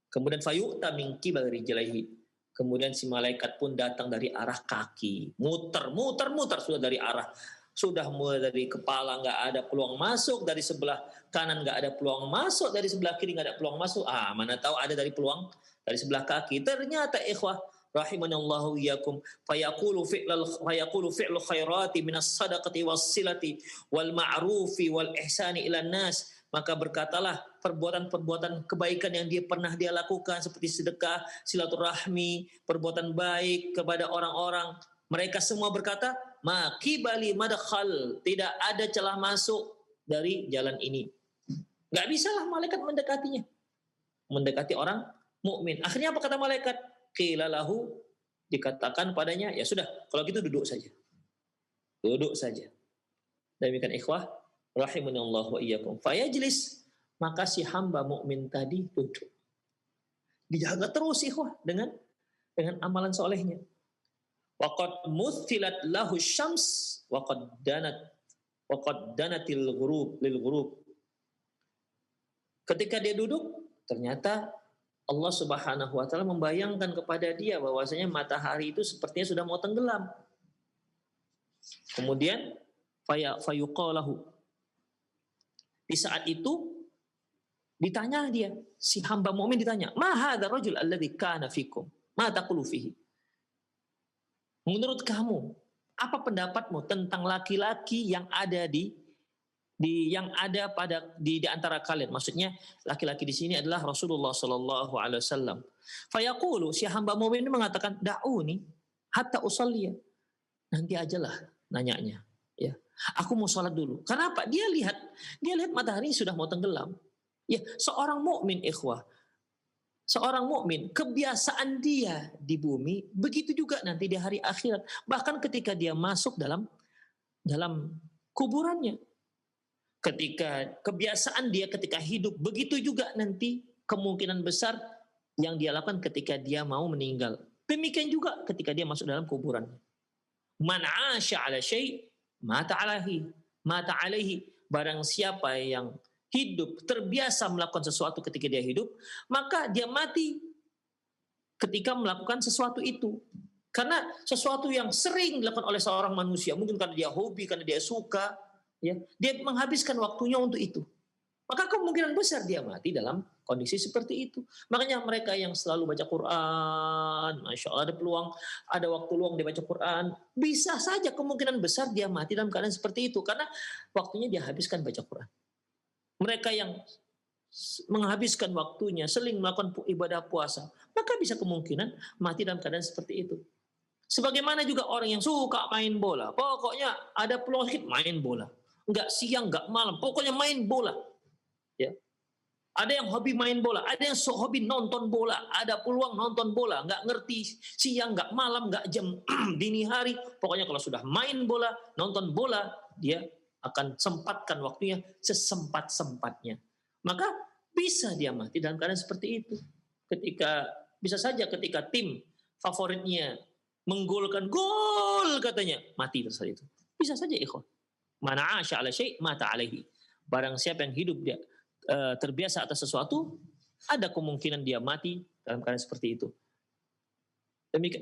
Kemudian fayu'ta min qibali rijlaihi, kemudian si malaikat pun datang dari arah kaki, muter sudah dari arah, sudah mulai dari kepala nggak ada peluang masuk, dari sebelah kanan nggak ada peluang masuk, dari sebelah kiri nggak ada peluang masuk. Mana tahu ada dari peluang dari sebelah kaki. Ternyata ikhwah rahimanallahu iyyakum, fayaqulu fi'lu khairati minas sadaqati was silati wal ma'rufi wal ihsani ilan nas, maka berkatalah perbuatan-perbuatan kebaikan yang dia lakukan seperti sedekah, silaturahmi, perbuatan baik kepada orang-orang. Mereka semua berkata, maki bali madkhal, tidak ada celah masuk dari jalan ini. Gak bisalah malaikat mendekatinya, mendekati orang mukmin. Akhirnya apa kata malaikat? Qila lahu, dikatakan padanya, ya sudah, kalau gitu duduk saja. Duduk saja. Demikian ikhwah rahimanallahu wa iyyakum. Fayajlis, maka si hamba mukmin tadi duduk. Dijaga terus ikhwah dengan amalan solehnya. Waqad muthilat lahu syams waqad danatil ghurub lil ghurub. Ketika dia duduk, ternyata Allah Subhanahu wa taala membayangkan kepada dia bahwasanya matahari itu sepertinya sudah mau tenggelam. Kemudian fayuqalahu, di saat itu ditanya dia, si hamba mukmin ditanya, "Ma hadzal rajul alladzi kana fikum? Ma taqulu fihi?" Menurut kamu, apa pendapatmu tentang laki-laki yang ada di antara kalian? Maksudnya laki-laki di sini adalah Rasulullah sallallahu alaihi wasallam. Fayaqulu, si hamba mukmin ini mengatakan, "Da'uni hatta usalliya." Nanti ajalah nanyanya, ya. Aku mau sholat dulu. Kenapa? Dia lihat matahari sudah mau tenggelam. Ya, seorang mukmin ikhwah, seorang mukmin kebiasaan dia di bumi begitu juga nanti di hari akhirat. Bahkan ketika dia masuk dalam kuburannya, ketika kebiasaan dia ketika hidup begitu juga nanti kemungkinan besar yang dia lakukan ketika dia mau meninggal. Demikian juga ketika dia masuk dalam kuburan. Man 'asha 'ala syai' mata 'alaihi. Barang siapa yang hidup terbiasa melakukan sesuatu ketika dia hidup, maka dia mati ketika melakukan sesuatu itu. Karena sesuatu yang sering dilakukan oleh seorang manusia, mungkin karena dia hobi, karena dia suka, ya, dia menghabiskan waktunya untuk itu. Maka kemungkinan besar dia mati dalam kondisi seperti itu. Makanya mereka yang selalu baca Quran, Masya Allah ada waktu luang dia baca Quran, bisa saja kemungkinan besar dia mati dalam keadaan seperti itu. Karena waktunya dia habiskan baca Quran. Mereka yang menghabiskan waktunya, sering melakukan ibadah puasa, maka bisa kemungkinan mati dalam keadaan seperti itu. Sebagaimana juga orang yang suka main bola, pokoknya ada peluang sedikit main bola, nggak siang nggak malam, pokoknya main bola. Ya. Ada yang hobi main bola, ada yang hobi nonton bola, ada peluang nonton bola, nggak ngerti siang, nggak malam, nggak jam dini hari, pokoknya kalau sudah main bola, nonton bola, dia akan sempatkan waktunya sesempat-sempatnya. Maka bisa dia mati dalam keadaan seperti itu. Bisa saja ketika tim favoritnya menggolkan gol katanya, mati saat itu. Bisa saja ikhwan. Mana asya ala syai' mata alaihi. Barang siapa yang hidup dia terbiasa atas sesuatu, ada kemungkinan dia mati dalam keadaan seperti itu.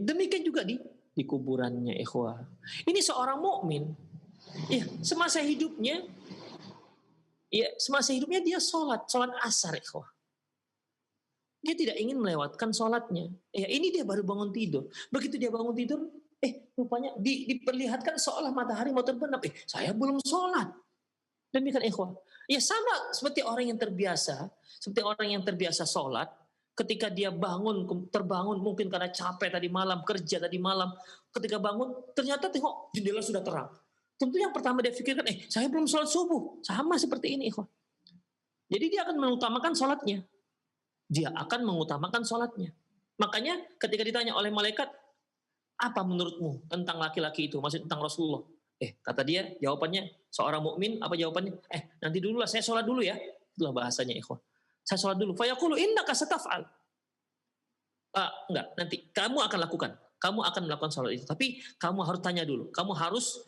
Demikian juga di kuburannya ikhwah. Ini seorang mukmin, ya semasa hidupnya dia sholat asar ikhwah. Dia tidak ingin melewatkan sholatnya. Ya ini dia baru bangun tidur. Begitu dia bangun tidur, rupanya diperlihatkan seolah matahari mau terbenam. Saya belum sholat. Demikian ikhwah. Ya sama seperti orang yang terbiasa sholat, ketika dia terbangun mungkin karena capek tadi malam, kerja tadi malam, ketika bangun ternyata tengok jendela sudah terang. Tentu yang pertama dia pikirkan, saya belum sholat subuh. Sama seperti ini ikhwah. Jadi dia akan mengutamakan sholatnya. Makanya ketika ditanya oleh malaikat, apa menurutmu tentang laki-laki itu? Maksud tentang Rasulullah. Kata dia, jawabannya seorang mukmin, apa jawabannya? Nanti dulu lah, saya sholat dulu ya. Itulah bahasanya ikhwan. Saya sholat dulu. Fayaqulu innaka sataf'al. Enggak, nanti kamu akan lakukan. Kamu akan melakukan sholat itu. Tapi kamu harus tanya dulu. Kamu harus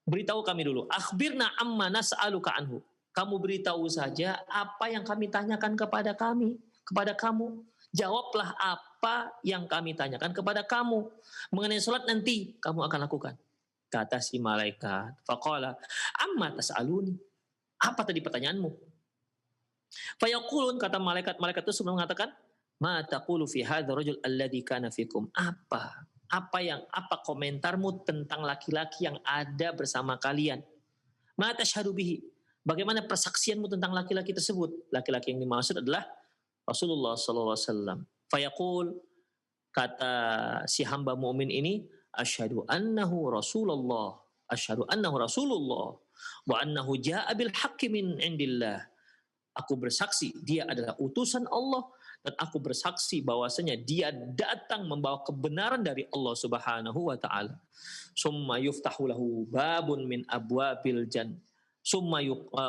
beritahu kami dulu. Akhbirna amma nas'aluka anhu. Kamu beritahu saja apa yang kami tanyakan kepada kamu. Jawablah apa yang kami tanyakan kepada kamu. Mengenai sholat nanti kamu akan lakukan. Kata si malaikat, faqala amma tas'aluni. Apa tadi pertanyaanmu? Fayaqulun, kata malaikat itu sebelum mengatakan, ma taqulu fi hadzal rajul alladhi kana fikum. Apa komentarmu tentang laki-laki yang ada bersama kalian? Ma tashhadu bihi. Bagaimana persaksianmu tentang laki-laki tersebut? Laki-laki yang dimaksud adalah Rasulullah sallallahu alaihi wasallam. Fayaqul, kata si hamba mukmin ini, asyhadu annahu Rasulullah wa annahu jaa'a bil haqqi min indillah. Aku bersaksi dia adalah utusan Allah dan aku bersaksi bahwasanya dia datang membawa kebenaran dari Allah Subhanahu wa taala. Summa yuftahu lahu babun min abwabil jannah. Summa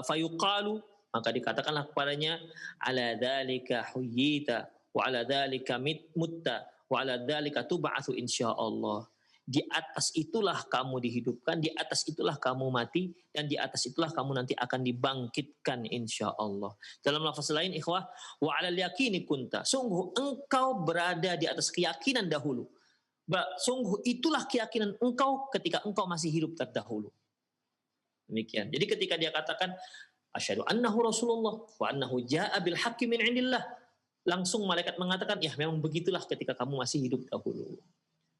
fayuqalu, maka dikatakanlah kepadanya, ala dzalika huyyita wa ala dzalika mutta wa ala dzalika tub'atsu insyaallah. Di atas itulah kamu dihidupkan, di atas itulah kamu mati, dan di atas itulah kamu nanti akan dibangkitkan insyaallah. Dalam lafaz lain ikhwah, wa 'alal yaqini kunta. Sungguh engkau berada di atas keyakinan dahulu. Sungguh itulah keyakinan engkau ketika engkau masih hidup terdahulu. Demikian. Jadi ketika dia katakan asyhadu annahu Rasulullah wa annahu jaa'a bil haqqi min indillah, langsung malaikat mengatakan, ya memang begitulah ketika kamu masih hidup dahulu.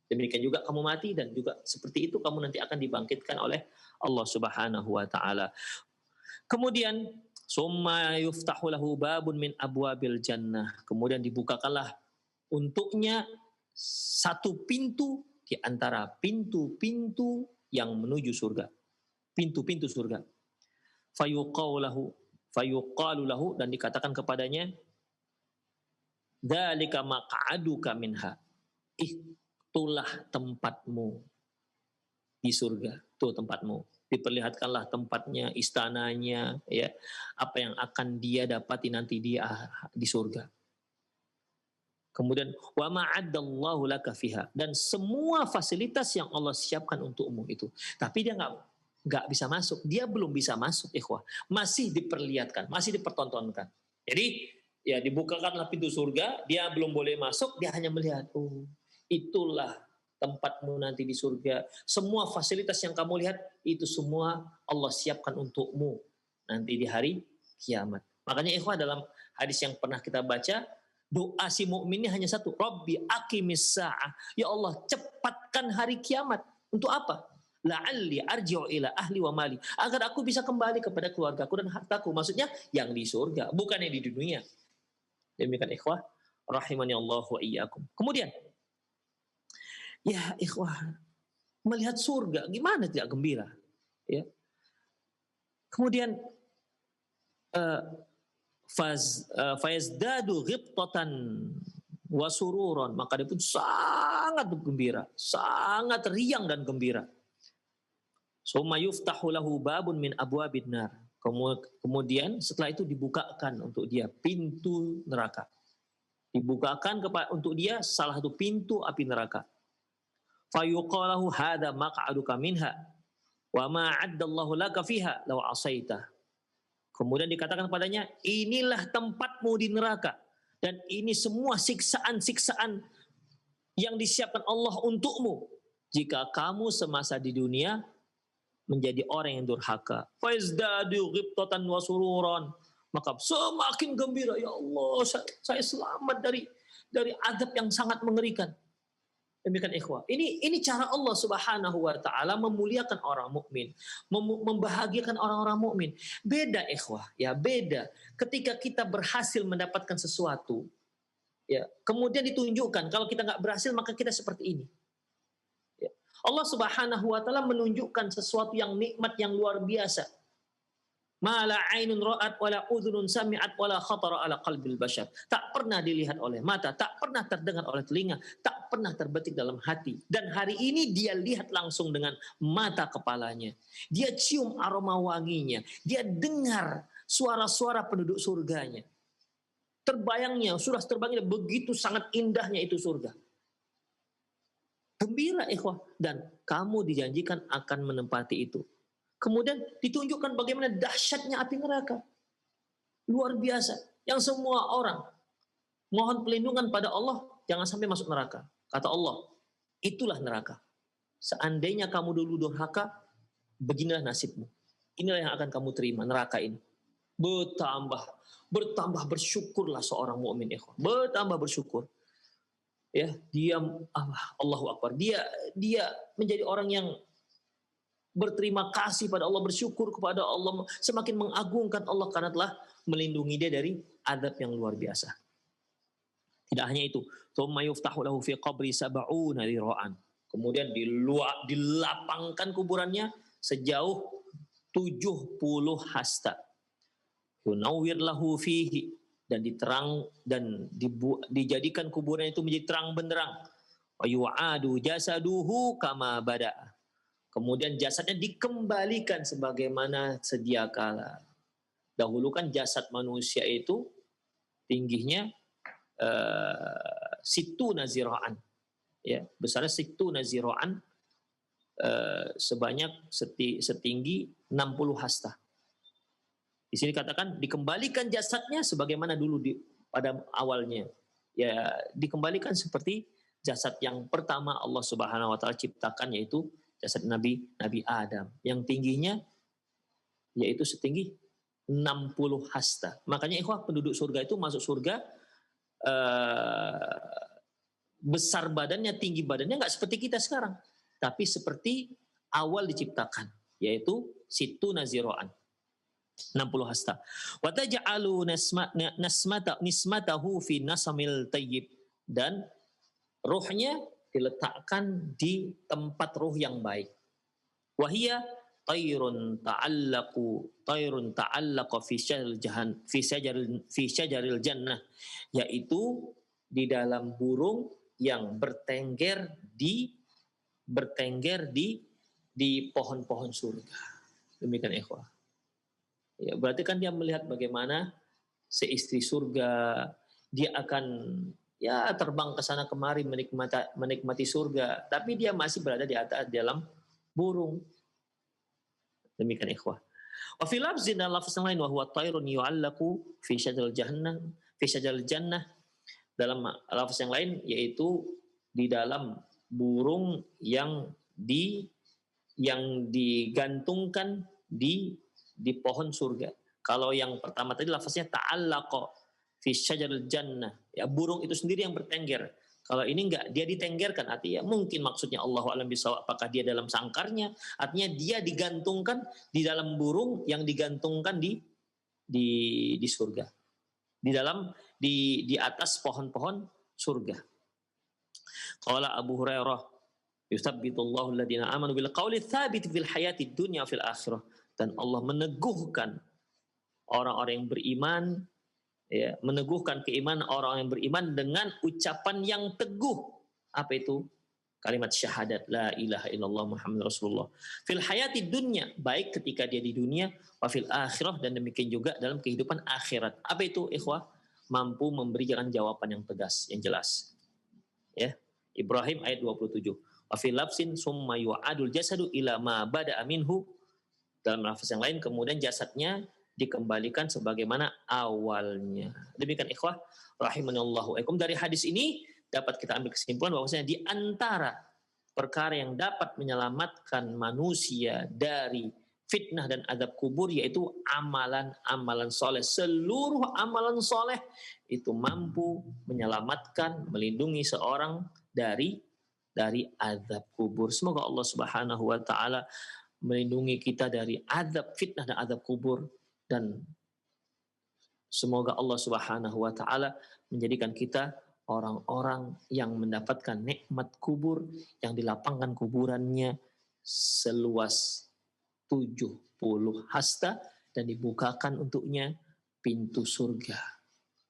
Demikian juga kamu mati dan juga seperti itu kamu nanti akan dibangkitkan oleh Allah Subhanahu wa taala. Kemudian summa yuftahu lahu babun min abwabil jannah. Kemudian dibukakanlah untuknya satu pintu di antara pintu-pintu yang menuju surga. Pintu-pintu surga. Fayuqalu lahu, dan dikatakan kepadanya, dzalika maq'aduka minha. Itulah tempatmu di surga. Itu tempatmu. Diperlihatkanlah tempatnya, istananya, ya, apa yang akan dia dapati nanti di surga. Kemudian wa ma'addallahu laka fiha, dan semua fasilitas yang Allah siapkan untukmu itu. Tapi dia nggak bisa masuk, dia belum bisa masuk ikhwah, masih diperlihatkan, masih dipertontonkan. Jadi ya dibukakanlah pintu surga, dia belum boleh masuk, dia hanya melihat, itulah tempatmu nanti di surga. Semua fasilitas yang kamu lihat itu semua Allah siapkan untukmu nanti di hari kiamat. Makanya ikhwah, dalam hadis yang pernah kita baca, doa si mukmin ini hanya satu, Rabbi aqimis sa'ah. Ya Allah, cepatkan hari kiamat. Untuk apa? la'alli arji'u ila ahli wa mali, agar aku bisa kembali kepada keluargaku dan hartaku. Maksudnya yang di surga, bukan yang di dunia. Demikian ikhwah rahimani Allah wa iyyakum. Kemudian, ya ikhwah, melihat surga gimana tidak gembira, ya. Kemudian fayazdadu ghibtatan wa sururan, maka dia pun sangat gembira, sangat riang dan gembira. Summa yuftahu lahu babun min abwabin nar. Kemudian setelah itu dibukakan untuk dia pintu neraka. Dibukakan untuk dia salah satu pintu api neraka. Fayuqalahu hadza maq'aduka minha wa ma 'addallahu laka fiha law 'asaita. Kemudian dikatakan padanya, inilah tempatmu di neraka dan ini semua siksaan-siksaan yang disiapkan Allah untukmu jika kamu semasa di dunia menjadi orang yang durhaka. Faizdadu ghibtatan wa sururan, maka semakin gembira, ya Allah, saya selamat dari azab yang sangat mengerikan. Demikian ikhwah. Ini cara Allah Subhanahu wa taala memuliakan orang mukmin, membahagiakan orang-orang mukmin. Beda ikhwah, ya beda. Ketika kita berhasil mendapatkan sesuatu, ya, kemudian ditunjukkan kalau kita nggak berhasil maka kita seperti ini. Ya. Allah Subhanahu wa taala menunjukkan sesuatu yang nikmat yang luar biasa. Ma la ainun ra'at wala udhunun sami'at wala khatara ala qalbil bashar. Tak pernah dilihat oleh mata, tak pernah terdengar oleh telinga, tak pernah terbetik dalam hati. Dan hari ini dia lihat langsung dengan mata kepalanya. Dia cium aroma wanginya, dia dengar suara-suara penduduk surganya. Terbayangnya, sudah terbangnya begitu sangat indahnya itu surga. Gembira ikhwah, dan kamu dijanjikan akan menempati itu. Kemudian ditunjukkan bagaimana dahsyatnya api neraka. Luar biasa. Yang semua orang mohon pelindungan pada Allah, jangan sampai masuk neraka. Kata Allah, itulah neraka. Seandainya kamu dulu durhaka, beginilah nasibmu. Inilah yang akan kamu terima, neraka ini. Bertambah bersyukurlah seorang mukmin, ikhwan. Bertambah bersyukur. Ya, dia Allahu Akbar. Dia menjadi orang yang berterima kasih pada Allah, bersyukur kepada Allah, semakin mengagungkan Allah karena telah melindungi dia dari azab yang luar biasa. Tidak hanya itu, tsumma yuftahu lahu fi qabri sab'una dhira'an. Kemudian dilapangkan kuburannya sejauh 70 hasta. Yunawwir lahu fihi, dan diterang dan dijadikan kuburan itu menjadi terang benderang. Wa yu'adu jasaduhu kama bada'a. Kemudian jasadnya dikembalikan sebagaimana sedia kala. Dahulu kan jasad manusia itu tingginya situ naziraan, ya, besarnya situ naziraan, sebanyak setinggi 60 hasta. Di sini katakan dikembalikan jasadnya sebagaimana dulu pada awalnya. Ya, dikembalikan seperti jasad yang pertama Allah Subhanahu wa taala ciptakan, yaitu jasad Nabi Adam yang tingginya yaitu setinggi 60 hasta. Makanya ikhwah, penduduk surga itu masuk surga besar badannya, tinggi badannya, nggak seperti kita sekarang, tapi seperti awal diciptakan, yaitu situ naziroan 60 hasta. Wa taj'alu nismatahu fi nasamil tayyib, dan ruhnya diletakkan di tempat ruh yang baik. Wahia tayrun ta'allaqa fi syajaril jannah, yaitu di dalam burung yang bertengger di pohon-pohon surga. Demikian ikhwah. Ya, berarti kan dia melihat bagaimana seistri surga, dia akan ya terbang ke sana kemari menikmati surga, tapi dia masih berada di atas dalam burung. Demikian ikhwah. Wa fi lafzin, dan lafaz lain, wa huwa tayrun yu'allaqu fi syajaril jannah. Dalam lafaz yang lain yaitu di dalam burung yang digantungkan di pohon surga. Kalau yang pertama tadi lafaznya ta'allaqa fi syajaril jannah, ya burung itu sendiri yang bertengger. Kalau ini enggak, dia ditenggerkan, artinya mungkin maksudnya Allahu a'lam bishawab, apakah dia dalam sangkarnya, artinya dia digantungkan di dalam burung yang digantungkan di surga. Di atas pohon-pohon surga. Qala Abu Hurairah, "Yutsabbitullahu alladziina aamanu bil qauli tsabit fil hayatid dunya fil akhirah." Dan Allah meneguhkan orang-orang yang beriman, ya, meneguhkan keimanan orang yang beriman dengan ucapan yang teguh. Apa itu? Kalimat syahadat la ilaha illallah Muhammad Rasulullah. Fil hayati dunya, baik ketika dia di dunia, wa fil akhirah, dan demikian juga dalam kehidupan akhirat. Apa itu, ikhwah? Mampu memberikan jawaban yang tegas, yang jelas. Ya. Ibrahim ayat 27. Wa fil labsin summa yu'adul jasadu ila ma bada'a minhu. Dalam lafaz yang lain, kemudian jasadnya dikembalikan sebagaimana awalnya. Demikian ikhwah rahimanallahu wa'akum. Dari hadis ini dapat kita ambil kesimpulan bahwasanya di antara perkara yang dapat menyelamatkan manusia dari fitnah dan azab kubur yaitu amalan-amalan soleh. Seluruh amalan soleh itu mampu menyelamatkan, melindungi seorang dari azab kubur. Semoga Allah Subhanahu wa taala melindungi kita dari azab fitnah dan azab kubur, dan semoga Allah Subhanahu wa taala menjadikan kita orang-orang yang mendapatkan nikmat kubur, yang dilapangkan kuburannya seluas 70 hasta dan dibukakan untuknya pintu surga.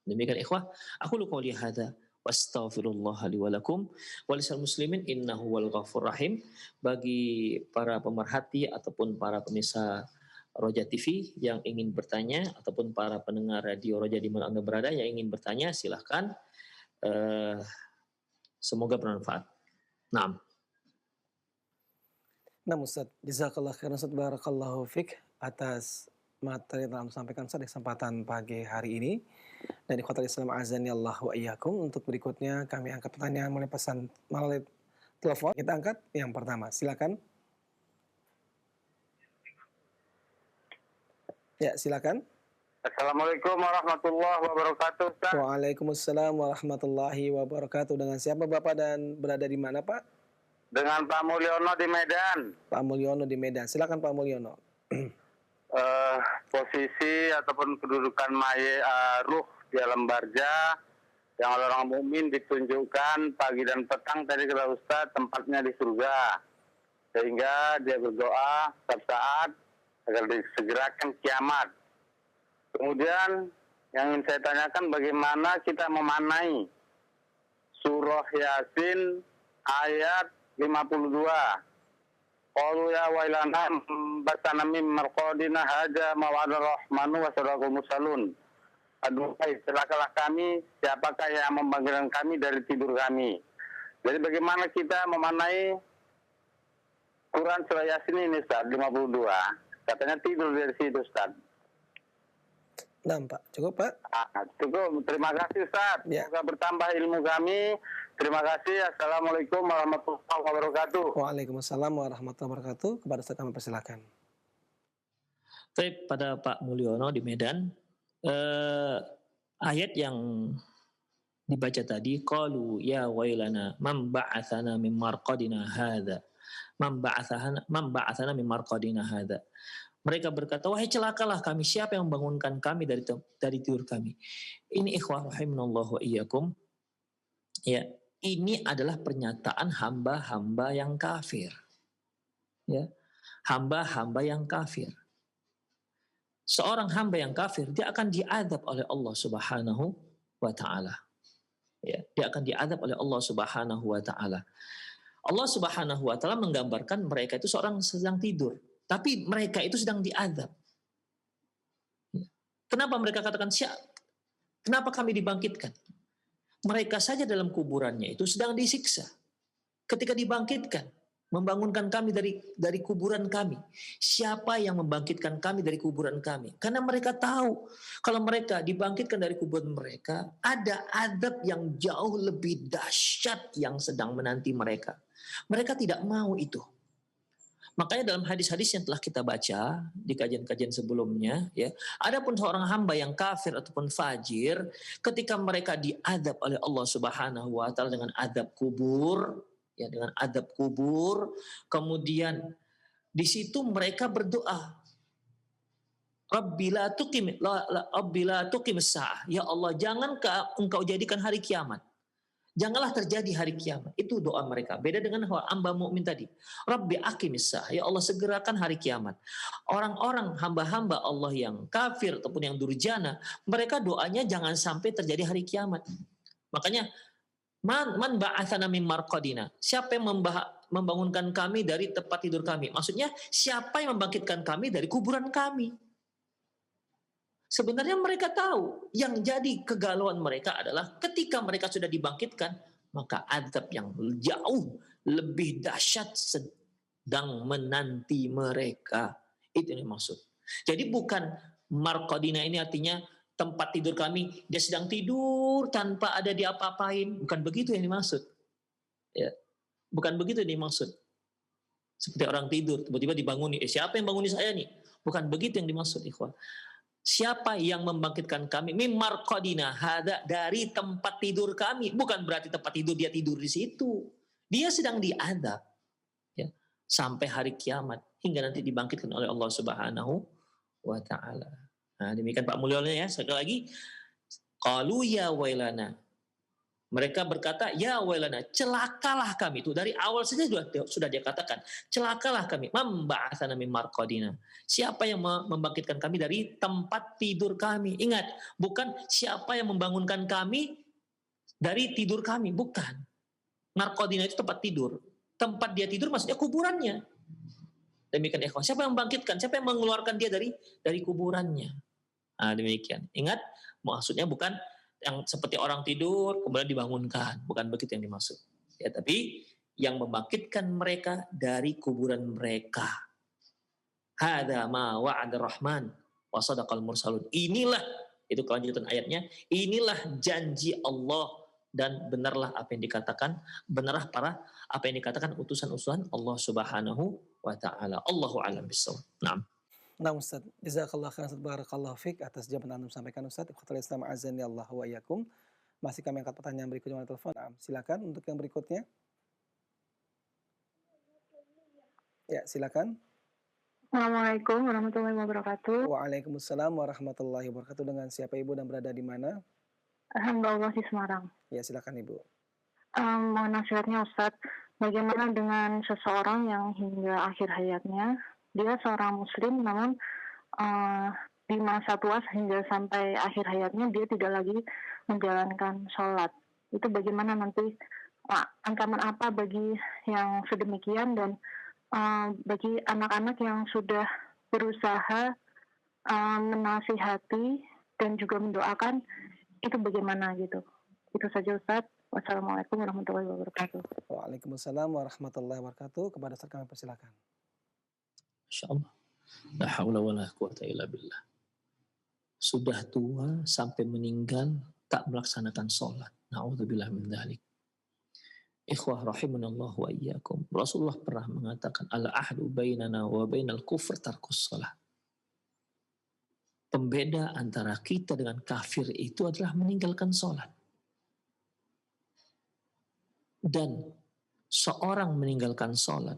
Demikian ikhwah, aku lu qouli hadza wastaghfirullah li wa lakum wa lisal muslimin innahu wal ghafur rahim. Bagi para pemerhati ataupun para pemirsa Roja TV yang ingin bertanya, ataupun para pendengar radio Roja di mana Anda berada yang ingin bertanya, silahkan. Semoga bermanfaat. Naam. Nah Ustaz, jazakallah khairan Ustaz, barakallahu fik atas materi yang telah disampaikan Ustaz di kesempatan pagi hari ini. Dan ikhwatal Islam azani Allah wa iyyakum. Untuk berikutnya kami angkat pertanyaan melalui telepon. Kita angkat yang pertama, silakan. Ya, silakan. Assalamualaikum warahmatullahi wabarakatuh, Ustaz. Waalaikumsalam warahmatullahi wabarakatuh. Dengan siapa Bapak dan berada di mana, Pak? Dengan Pak Mulyono di Medan. Pak Mulyono di Medan. Silakan Pak Mulyono. Posisi ataupun kedudukan ruh di alam barza yang oleh orang mukmin ditunjukkan pagi dan petang tadi kata Ustaz tempatnya di surga. Sehingga dia berdoa setiap saat agar disegerakan kiamat. Kemudian yang ingin saya tanyakan, bagaimana kita memanai surah Yasin ayat 52. Qalu ya wailana batana mim marqadina haja mawa'adar rahmanu wa sadaqal mursalun. Aduhai, celakalah kami, siapakah yang membangkitkan kami dari tidur kami. Jadi bagaimana kita memanai Quran surah Yasin ini, Ustaz, 52. Katanya tidur dari situ, Ustaz. Nah, Pak. Cukup, Pak? Cukup. Terima kasih, Ustaz. Ya. Semoga bertambah ilmu kami. Terima kasih. Assalamualaikum warahmatullahi wabarakatuh. Waalaikumsalam warahmatullahi wabarakatuh. Kepada Ustaz kami persilakan. Baik, pada Pak Mulyono di Medan, ayat yang dibaca tadi, qalu ya wailana man ba'atsana min marqadina hadza. Man ba'atsana min marqadina hadza. Mereka berkata, wahai celakalah kami, siapa yang membangunkan kami dari tidur kami. Ini ikhwah rahimanallahu wa iyyakum. Ya, ini adalah pernyataan hamba-hamba yang kafir. Ya, hamba-hamba yang kafir. Seorang hamba yang kafir, dia akan diazab oleh Allah Subhanahu wa taala. Ya, dia akan diazab oleh Allah Subhanahu wa taala. Allah Subhanahu wa taala menggambarkan mereka itu seorang sedang tidur, tapi mereka itu sedang diazab. Kenapa mereka katakan, kenapa kami dibangkitkan? Mereka saja dalam kuburannya itu sedang disiksa. Ketika dibangkitkan, membangunkan kami dari kuburan kami. Siapa yang membangkitkan kami dari kuburan kami? Karena mereka tahu kalau mereka dibangkitkan dari kuburan mereka, ada azab yang jauh lebih dahsyat yang sedang menanti mereka. Mereka tidak mau itu. Makanya dalam hadis-hadis yang telah kita baca di kajian-kajian sebelumnya, ya, adapun seorang hamba yang kafir ataupun fajir, ketika mereka diadab oleh Allah Subhanahu wa taala dengan adab kubur, ya, dengan adab kubur, kemudian di situ mereka berdoa, Rabbi la tuqim sa'ah. Ya Allah, jangan engkau jadikan hari kiamat. Janganlah terjadi hari kiamat. Itu doa mereka. Beda dengan hamba mukmin tadi. Rabbi aqimis sa'ah. Ya Allah, segerakan hari kiamat. Orang-orang hamba-hamba Allah yang kafir ataupun yang durjana, mereka doanya jangan sampai terjadi hari kiamat. Makanya man ba'athana min marqadina. Siapa yang membangunkan kami dari tempat tidur kami? Maksudnya siapa yang membangkitkan kami dari kuburan kami? Sebenarnya mereka tahu yang jadi kegalauan mereka adalah ketika mereka sudah dibangkitkan, maka azab yang jauh lebih dahsyat sedang menanti mereka. Itu yang dimaksud. Jadi bukan marqadina ini artinya tempat tidur kami, dia sedang tidur tanpa ada diapa-apain. Bukan begitu yang dimaksud. Ya. Bukan begitu yang dimaksud. Seperti orang tidur, tiba-tiba dibanguni. Siapa yang banguni saya nih? Bukan begitu yang dimaksud, ikhwan. Siapa yang membangkitkan kami? Mimar qadina hada, dari tempat tidur kami. Bukan berarti tempat tidur dia tidur di situ. Dia sedang diadab, ya, sampai hari kiamat hingga nanti dibangkitkan oleh Allah Subhanahu wa taala. Nah, demikian Pak Mulyono ya. Sekali lagi, qalu ya wailana. Mereka berkata, ya wailana, celakalah kami. Itu dari awal saja sudah dia katakan, celakalah kami. Mamba'atsana min marqadina. Siapa yang membangkitkan kami dari tempat tidur kami? Ingat, bukan siapa yang membangunkan kami dari tidur kami, bukan. Marqadina itu tempat tidur. Tempat dia tidur maksudnya kuburannya. Demikian ikhwan. Siapa yang membangkitkan? Siapa yang mengeluarkan dia dari kuburannya? Nah, demikian. Ingat, maksudnya bukan yang seperti orang tidur kemudian dibangunkan, bukan begitu yang dimaksud. Ya, tapi yang membangkitkan mereka dari kuburan mereka. Hadza ma wa'ada rahman wa sadaqal mursalun. Inilah, itu kelanjutan ayatnya, inilah janji Allah dan benarlah apa yang dikatakan, benarlah apa yang dikatakan utusan-utusan Allah Subhanahu wa taala. Allahu a'lam bissawab. Naam. Nah Ustaz, jazakallah khairan Ustaz, barakallahu fik atas jawaban Anda sampaikan Ustaz. Ikhwatul Islam azani Allah wa iyyakum. Masih kami angkat pertanyaan berikutnya melalui telepon. Nah, silakan untuk yang berikutnya. Ya, silakan. Assalamualaikum warahmatullahi wabarakatuh. Waalaikumsalam warahmatullahi wabarakatuh. Dengan siapa Ibu dan berada di mana? Alhamdulillah di Semarang. Ya, silakan Ibu. Mohon nasihatnya Ustadz, bagaimana dengan seseorang yang hingga akhir hayatnya dia seorang muslim, namun di masa tua hingga sampai akhir hayatnya dia tidak lagi menjalankan sholat. Itu bagaimana nanti, ancaman apa bagi yang sedemikian, dan bagi anak-anak yang sudah berusaha menasihati dan juga mendoakan, itu bagaimana gitu. Itu saja Ustadz. Wassalamualaikum warahmatullahi wabarakatuh. Waalaikumsalam warahmatullahi wabarakatuh. Kepada Ustaz kami persilakan. Insyaallah. La haula wala quwata illa billah. Sudah tua sampai meninggal tak melaksanakan sholat. Na'udzubillah min dzalik. Ikhwah rahimanallah wa iyyakum. Rasulullah pernah mengatakan al-ahdu bainana wa bainal kufr tarkus shalah. Pembeda antara kita dengan kafir itu adalah meninggalkan sholat. Dan seorang meninggalkan sholat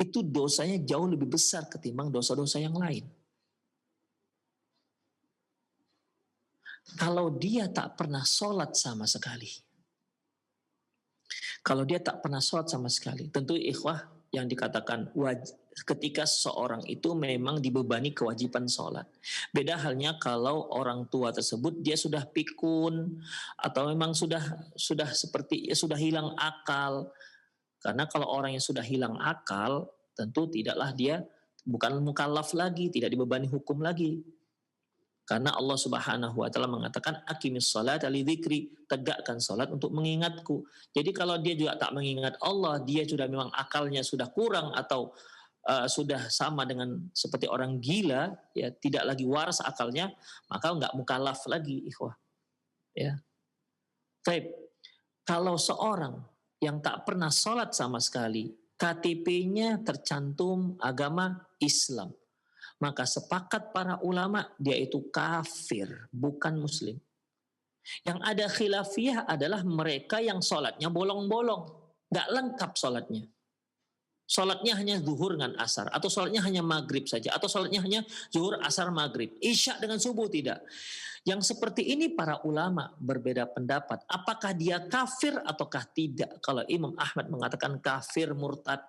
itu dosanya jauh lebih besar ketimbang dosa-dosa yang lain. Kalau dia tak pernah sholat sama sekali, tentu ikhwah yang dikatakan ketika seorang itu memang dibebani kewajiban sholat. Beda halnya kalau orang tua tersebut dia sudah pikun atau memang sudah hilang akal. Karena kalau orang yang sudah hilang akal, tentu tidaklah dia bukan mukallaf lagi, tidak dibebani hukum lagi. Karena Allah Subhanahu wa taala mengatakan aqimis sholata lidzikri, tegakkan salat untuk mengingatku. Jadi kalau dia juga tak mengingat Allah, dia sudah memang akalnya sudah kurang atau sudah sama dengan seperti orang gila, ya tidak lagi waras akalnya, maka enggak mukallaf lagi, ikhwah. Ya. Baik. Kalau seorang yang tak pernah sholat sama sekali, KTP-nya tercantum agama Islam, maka sepakat para ulama dia itu kafir, bukan muslim. Yang ada khilafiyah adalah mereka yang sholatnya bolong-bolong, nggak lengkap sholatnya. Sholatnya hanya zuhur dengan asar, atau sholatnya hanya maghrib saja, atau sholatnya hanya zuhur, asar, maghrib. Isya dengan subuh tidak. Yang seperti ini para ulama berbeda pendapat. Apakah dia kafir ataukah tidak? Kalau Imam Ahmad mengatakan kafir murtad.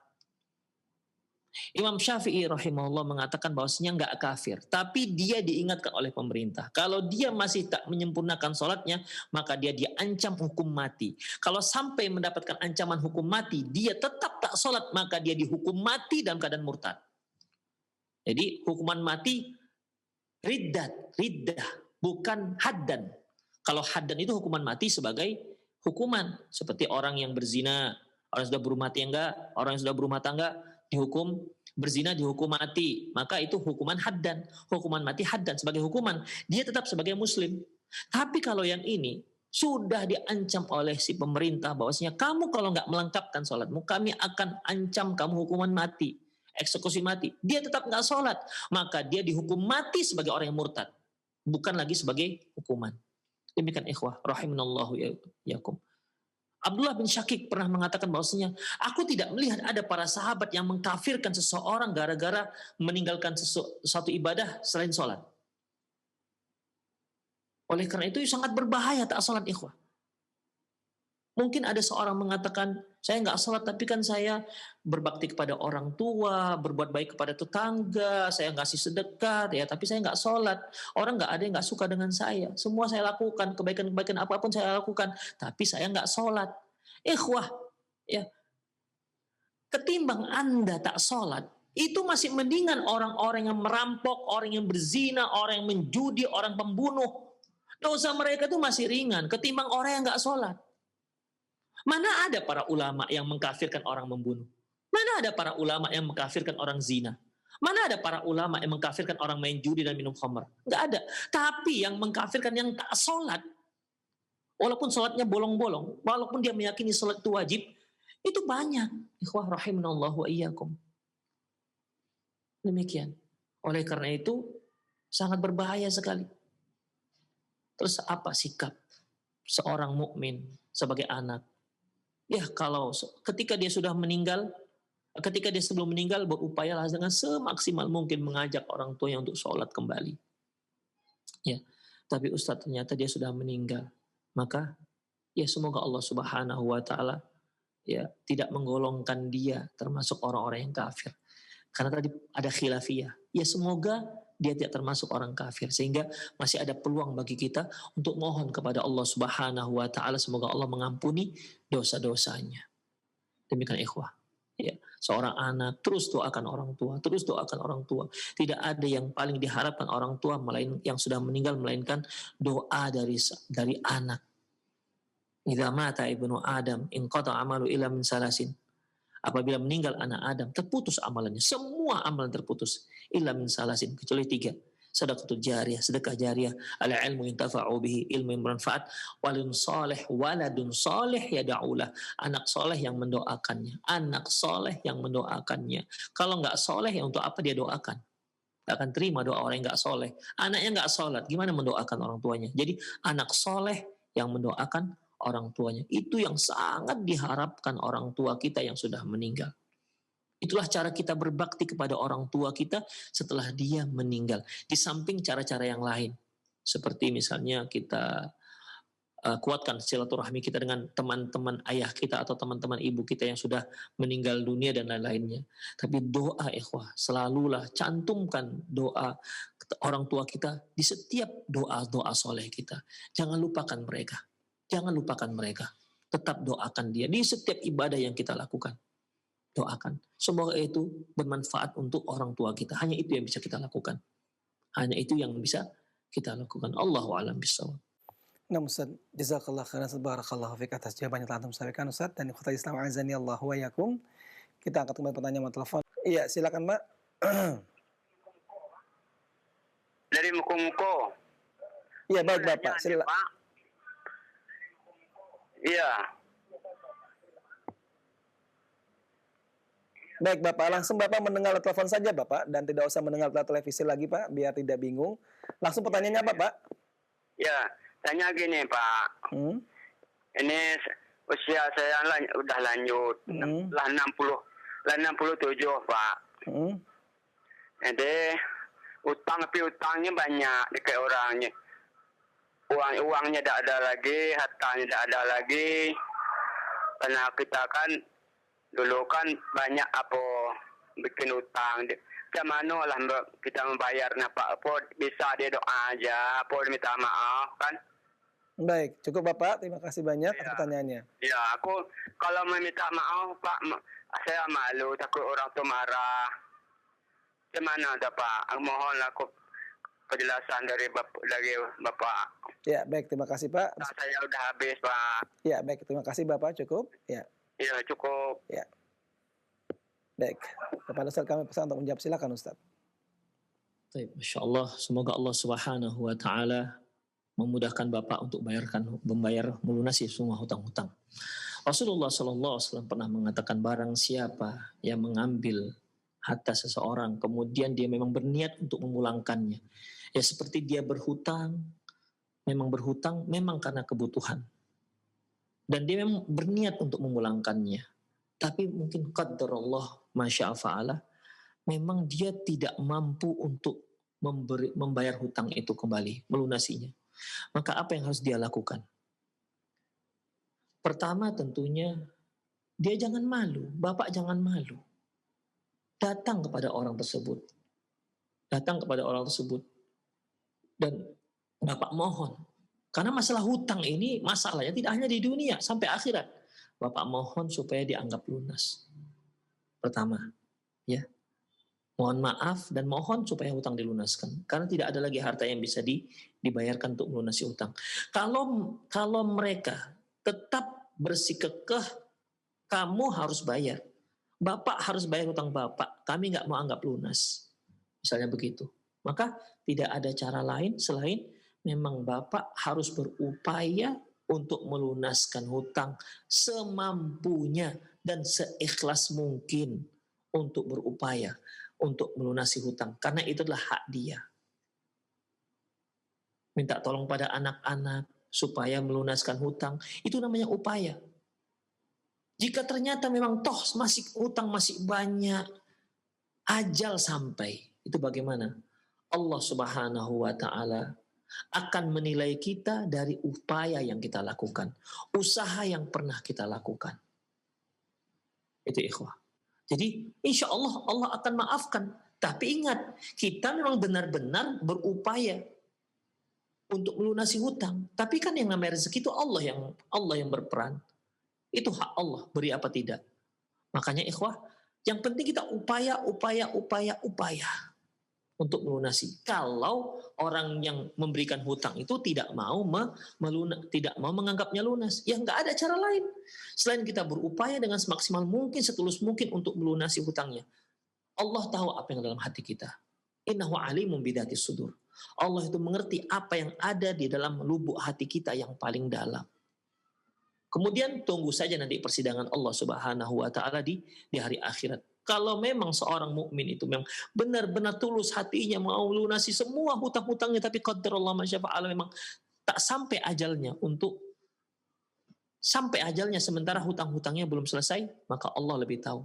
Imam Syafi'i rahimahullah mengatakan bahwasanya enggak kafir, tapi dia diingatkan oleh pemerintah. Kalau dia masih tak menyempurnakan sholatnya, maka dia diancam hukum mati. Kalau sampai mendapatkan ancaman hukum mati, dia tetap tak sholat, maka dia dihukum mati dalam keadaan murtad. Jadi hukuman mati riddah, bukan haddan. Kalau haddan itu hukuman mati sebagai hukuman, seperti orang yang berzina, orang yang sudah berumah tangga, orang yang sudah berumah tangga dihukum berzina, dihukum mati, maka itu hukuman haddan, hukuman mati haddan sebagai hukuman, dia tetap sebagai muslim. Tapi kalau yang ini sudah diancam oleh si pemerintah bahwasanya kamu kalau nggak melengkapkan sholatmu, kami akan ancam kamu hukuman mati, eksekusi mati. Dia tetap nggak sholat, maka dia dihukum mati sebagai orang yang murtad, bukan lagi sebagai hukuman. Demikian ikhwah rahimanallahu yakum. Abdullah bin Syakik pernah mengatakan bahwasanya aku tidak melihat ada para sahabat yang mengkafirkan seseorang gara-gara meninggalkan suatu ibadah selain sholat. Oleh karena itu sangat berbahaya tak sholat ikhwah. Mungkin ada seorang mengatakan, saya nggak sholat tapi kan saya berbakti kepada orang tua, berbuat baik kepada tetangga, saya ngasih sedekah, ya, tapi saya nggak sholat. Orang nggak ada yang nggak suka dengan saya. Semua saya lakukan, kebaikan-kebaikan apapun saya lakukan, tapi saya nggak sholat. Ikhwah, ya, ketimbang Anda tak sholat, itu masih mendingan orang-orang yang merampok, orang yang berzina, orang yang menjudi, orang pembunuh. Dosa mereka itu masih ringan ketimbang orang yang nggak sholat. Mana ada para ulama yang mengkafirkan orang membunuh? Mana ada para ulama yang mengkafirkan orang zina? Mana ada para ulama yang mengkafirkan orang main judi dan minum khamr? Nggak ada. Tapi yang mengkafirkan yang tak sholat, walaupun sholatnya bolong-bolong, walaupun dia meyakini sholat itu wajib, itu banyak. Ikhwah rahimanallahu wa iyyakum. Demikian. Oleh karena itu, sangat berbahaya sekali. Terus apa sikap seorang mukmin sebagai anak? Ya, kalau ketika dia sudah meninggal, ketika dia sebelum meninggal berupayalah dengan semaksimal mungkin mengajak orang tuanya untuk sholat kembali. Ya, tapi Ustadz ternyata dia sudah meninggal. Maka ya semoga Allah Subhanahu wa taala ya tidak menggolongkan dia termasuk orang-orang yang kafir. Karena tadi ada khilafiyah. Ya semoga dia tidak termasuk orang kafir, sehingga masih ada peluang bagi kita untuk mohon kepada Allah Subhanahu wa taala semoga Allah mengampuni dosa-dosanya. Demikian ikhwah. Ya, seorang anak terus doakan orang tua, terus doakan orang tua. Tidak ada yang paling diharapkan orang tua melainkan yang sudah meninggal melainkan doa dari anak. Idza mata ibnu Adam inqata amalu illa min salasin. Apabila meninggal anak Adam, terputus amalannya. Semua amalan terputus. Illa min salasin, kecuali 3. Sedekah jariyah, ala ilmu intafa'u bihi, ilmu yang bermanfaat, waladun salih yada'ulah. Anak soleh yang mendoakannya. Anak soleh yang mendoakannya. Kalau nggak soleh, ya untuk apa dia doakan? Nggak akan terima doa orang yang nggak soleh. Anaknya nggak sholat, gimana mendoakan orang tuanya? Jadi anak soleh yang mendoakan orang tuanya. Itu yang sangat diharapkan orang tua kita yang sudah meninggal. Itulah cara kita berbakti kepada orang tua kita setelah dia meninggal. Di samping cara-cara yang lain. Seperti misalnya kita kuatkan silaturahmi kita dengan teman-teman ayah kita atau teman-teman ibu kita yang sudah meninggal dunia dan lain-lainnya. Tapi doa ikhwah, selalulah cantumkan doa orang tua kita di setiap doa-doa soleh kita. Jangan lupakan mereka. Jangan lupakan mereka. Tetap doakan dia di setiap ibadah yang kita lakukan. Doakan. Semoga itu bermanfaat untuk orang tua kita. Hanya itu yang bisa kita lakukan. Hanya itu yang bisa kita lakukan. Allahu a'lam bishawab. Nah Ustaz, jazakallah khairan, barakallahu fiik atas jawaban yang telah sampaikan Ustaz. Dan ikhwatal Islam azani Allah wa yakum. Kita angkat kembali pertanyaan telepon. Iya, silakan Mbak. Dari Muko-Muko. Iya, baik Bapak. Silakan. Iya. Baik Bapak, langsung Bapak mendengar telepon saja Bapak, dan tidak usah mendengar televisi lagi Pak, biar tidak bingung. Langsung pertanyaannya apa Pak? Ya, tanya gini Pak. Ini usia saya udah lanjut, lah 67 Pak. Jadi tapi utangnya banyak dekat orangnya. Uangnya tidak ada lagi, hartanya tidak ada lagi. Karena kita kan dulu kan banyak apa bikin utang. Macam mana lah kita membayarnya Pak? Apa bisa dia doa aja, apa dia minta maaf kan? Baik, cukup Bapak. Terima kasih banyak atas pertanyaannya. Ya, aku kalau meminta maaf Pak, saya malu, takut orang tu marah. Macam mana dah Pak? Mohon aku penjelasan dari Bapak. Ya, baik. Terima kasih Pak. Saya udah habis Pak. Ya, baik. Terima kasih Bapak. Cukup? Ya. Ya, cukup. Ya. Baik. Kepada Ustaz kami pesan untuk menjawab. Silakan Ustaz. Baik, Masya Allah. Semoga Allah Subhanahu wa Ta'ala memudahkan Bapak untuk membayar melunasi semua hutang-hutang. Rasulullah SAW pernah mengatakan, barang siapa yang mengambil harta seseorang kemudian dia memang berniat untuk memulangkannya, ya seperti dia berhutang memang karena kebutuhan dan dia memang berniat untuk memulangkannya, tapi mungkin qadarullah masya fa'ala, memang dia tidak mampu untuk membayar hutang itu kembali, melunasinya. Maka apa yang harus dia lakukan? Pertama tentunya dia jangan malu, Bapak jangan malu. Datang kepada orang tersebut. Dan Bapak mohon. Karena masalah hutang ini masalahnya tidak hanya di dunia, sampai akhirat. Bapak mohon supaya dianggap lunas. Pertama, ya. Mohon maaf dan mohon supaya hutang dilunaskan. Karena tidak ada lagi harta yang bisa dibayarkan untuk melunasi hutang. Kalau mereka tetap bersikekeh, kamu harus bayar. Bapak harus bayar hutang Bapak. Kami nggak mau anggap lunas. Misalnya begitu. Maka tidak ada cara lain selain memang Bapak harus berupaya untuk melunaskan hutang semampunya dan seikhlas mungkin untuk berupaya untuk melunasi hutang. Karena itu adalah hak dia. Minta tolong pada anak-anak supaya melunaskan hutang. Itu namanya upaya. Jika ternyata memang toh hutang masih banyak, ajal sampai, itu bagaimana? Allah Subhanahu wa Ta'ala akan menilai kita dari upaya yang kita lakukan, usaha yang pernah kita lakukan. Itu ikhwah. Jadi insya Allah Allah akan maafkan. Tapi ingat, kita memang benar-benar berupaya untuk melunasi hutang. Tapi kan yang namanya rezeki itu Allah yang berperan. Itu hak Allah, beri apa tidak. Makanya ikhwah, yang penting kita upaya untuk melunasi. Kalau orang yang memberikan hutang itu tidak mau menganggapnya lunas, ya nggak ada cara lain selain kita berupaya dengan semaksimal mungkin, setulus mungkin untuk melunasi hutangnya. Allah tahu apa yang dalam hati kita. Innahu alimun bidatis sudur. Allah itu mengerti apa yang ada di dalam lubuk hati kita yang paling dalam. Kemudian tunggu saja nanti persidangan Allah Subhanahu wa Ta'ala di hari akhirat. Kalau memang seorang mukmin itu memang benar-benar tulus hatinya mau lunasi semua hutang-hutangnya, tapi qadarullah masyafa'ala memang tak sampai ajalnya sementara hutang-hutangnya belum selesai, maka Allah lebih tahu.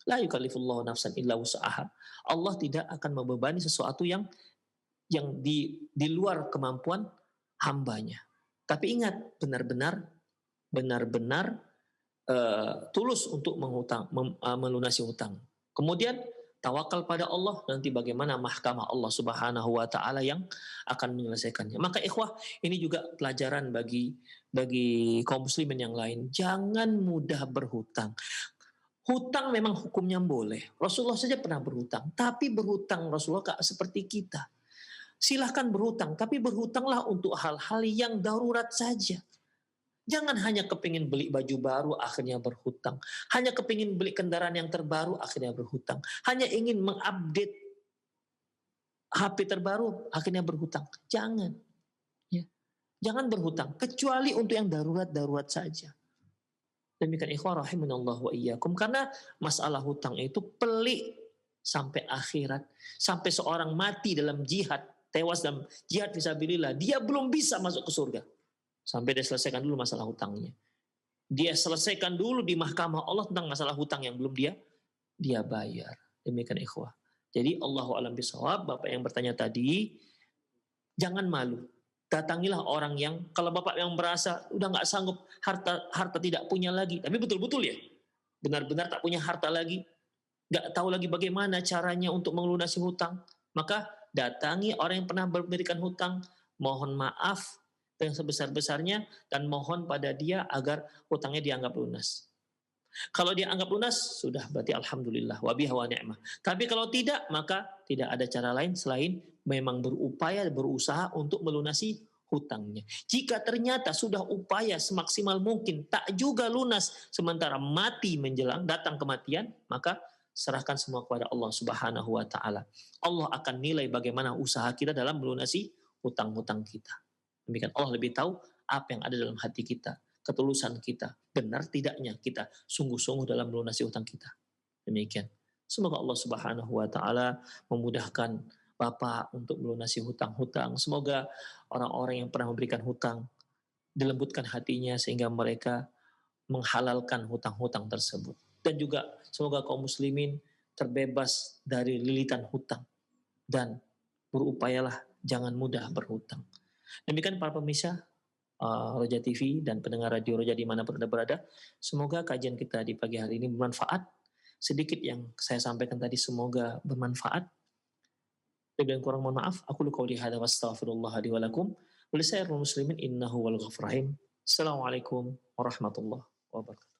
La yukallifullahu nafsan illa wus'aha. Allah tidak akan membebani sesuatu yang di luar kemampuan hambanya. Tapi ingat, benar-benar tulus untuk melunasi hutang. Kemudian tawakal pada Allah, nanti bagaimana mahkamah Allah Subhanahu wa Ta'ala yang akan menyelesaikannya. Maka ikhwah, ini juga pelajaran bagi kaum muslimin yang lain. Jangan mudah berhutang. Hutang memang hukumnya boleh. Rasulullah saja pernah berhutang, tapi berhutang Rasulullah seperti kita. Silahkan berhutang, tapi berhutanglah untuk hal-hal yang darurat saja. Jangan hanya kepingin beli baju baru akhirnya berhutang. Hanya kepingin beli kendaraan yang terbaru akhirnya berhutang. Hanya ingin mengupdate HP terbaru akhirnya berhutang. Jangan. Ya. Jangan berhutang. Kecuali untuk yang darurat-darurat saja. Demikian ikhwah rahimanallah wa iyyakum, karena masalah hutang itu pelik sampai akhirat, sampai seorang mati dalam jihad, tewas dalam jihad fisabilillah, dia belum bisa masuk ke surga sampai dia selesaikan dulu masalah hutangnya. Dia selesaikan dulu di mahkamah Allah tentang masalah hutang yang belum dia bayar. Demikian ikhwah. Jadi Allahu a'lam bishawab, Bapak yang bertanya tadi, jangan malu. Datangilah orang yang, kalau Bapak yang merasa udah nggak sanggup, harta tidak punya lagi, tapi betul-betul ya, benar-benar tak punya harta lagi, nggak tahu lagi bagaimana caranya untuk melunasi hutang, maka datangi orang yang pernah memberikan hutang, mohon maaf yang sebesar-besarnya, dan mohon pada dia agar hutangnya dianggap lunas. Kalau dia anggap lunas, sudah berarti alhamdulillah, wa biha wa ni'mah. Tapi kalau tidak, maka tidak ada cara lain selain memang berusaha untuk melunasi hutangnya. Jika ternyata sudah upaya semaksimal mungkin, tak juga lunas, sementara mati menjelang, datang kematian, maka serahkan semua kepada Allah Subhanahu wa Ta'ala. Allah akan nilai bagaimana usaha kita dalam melunasi hutang-hutang kita. Demikian, Allah lebih tahu apa yang ada dalam hati kita, ketulusan kita, benar tidaknya kita sungguh-sungguh dalam melunasi hutang kita. Demikian. Semoga Allah Subhanahu wa Ta'ala memudahkan Bapak untuk melunasi hutang-hutang. Semoga orang-orang yang pernah memberikan hutang dilembutkan hatinya sehingga mereka menghalalkan hutang-hutang tersebut. Dan juga semoga kaum muslimin terbebas dari lilitan hutang dan berupayalah jangan mudah berhutang. Demikian para pemirsa Roja TV dan pendengar radio Roja dimanapun Anda berada. Semoga kajian kita di pagi hari ini bermanfaat. Sedikit yang saya sampaikan tadi semoga bermanfaat. Lebih dan kurang mohon maaf. Aku qouli hadza wa astaghfirullah li wa lakum. Wa lisa'iril muslimin innahu wal ghafurur rahim. Assalamualaikum warahmatullahi wabarakatuh.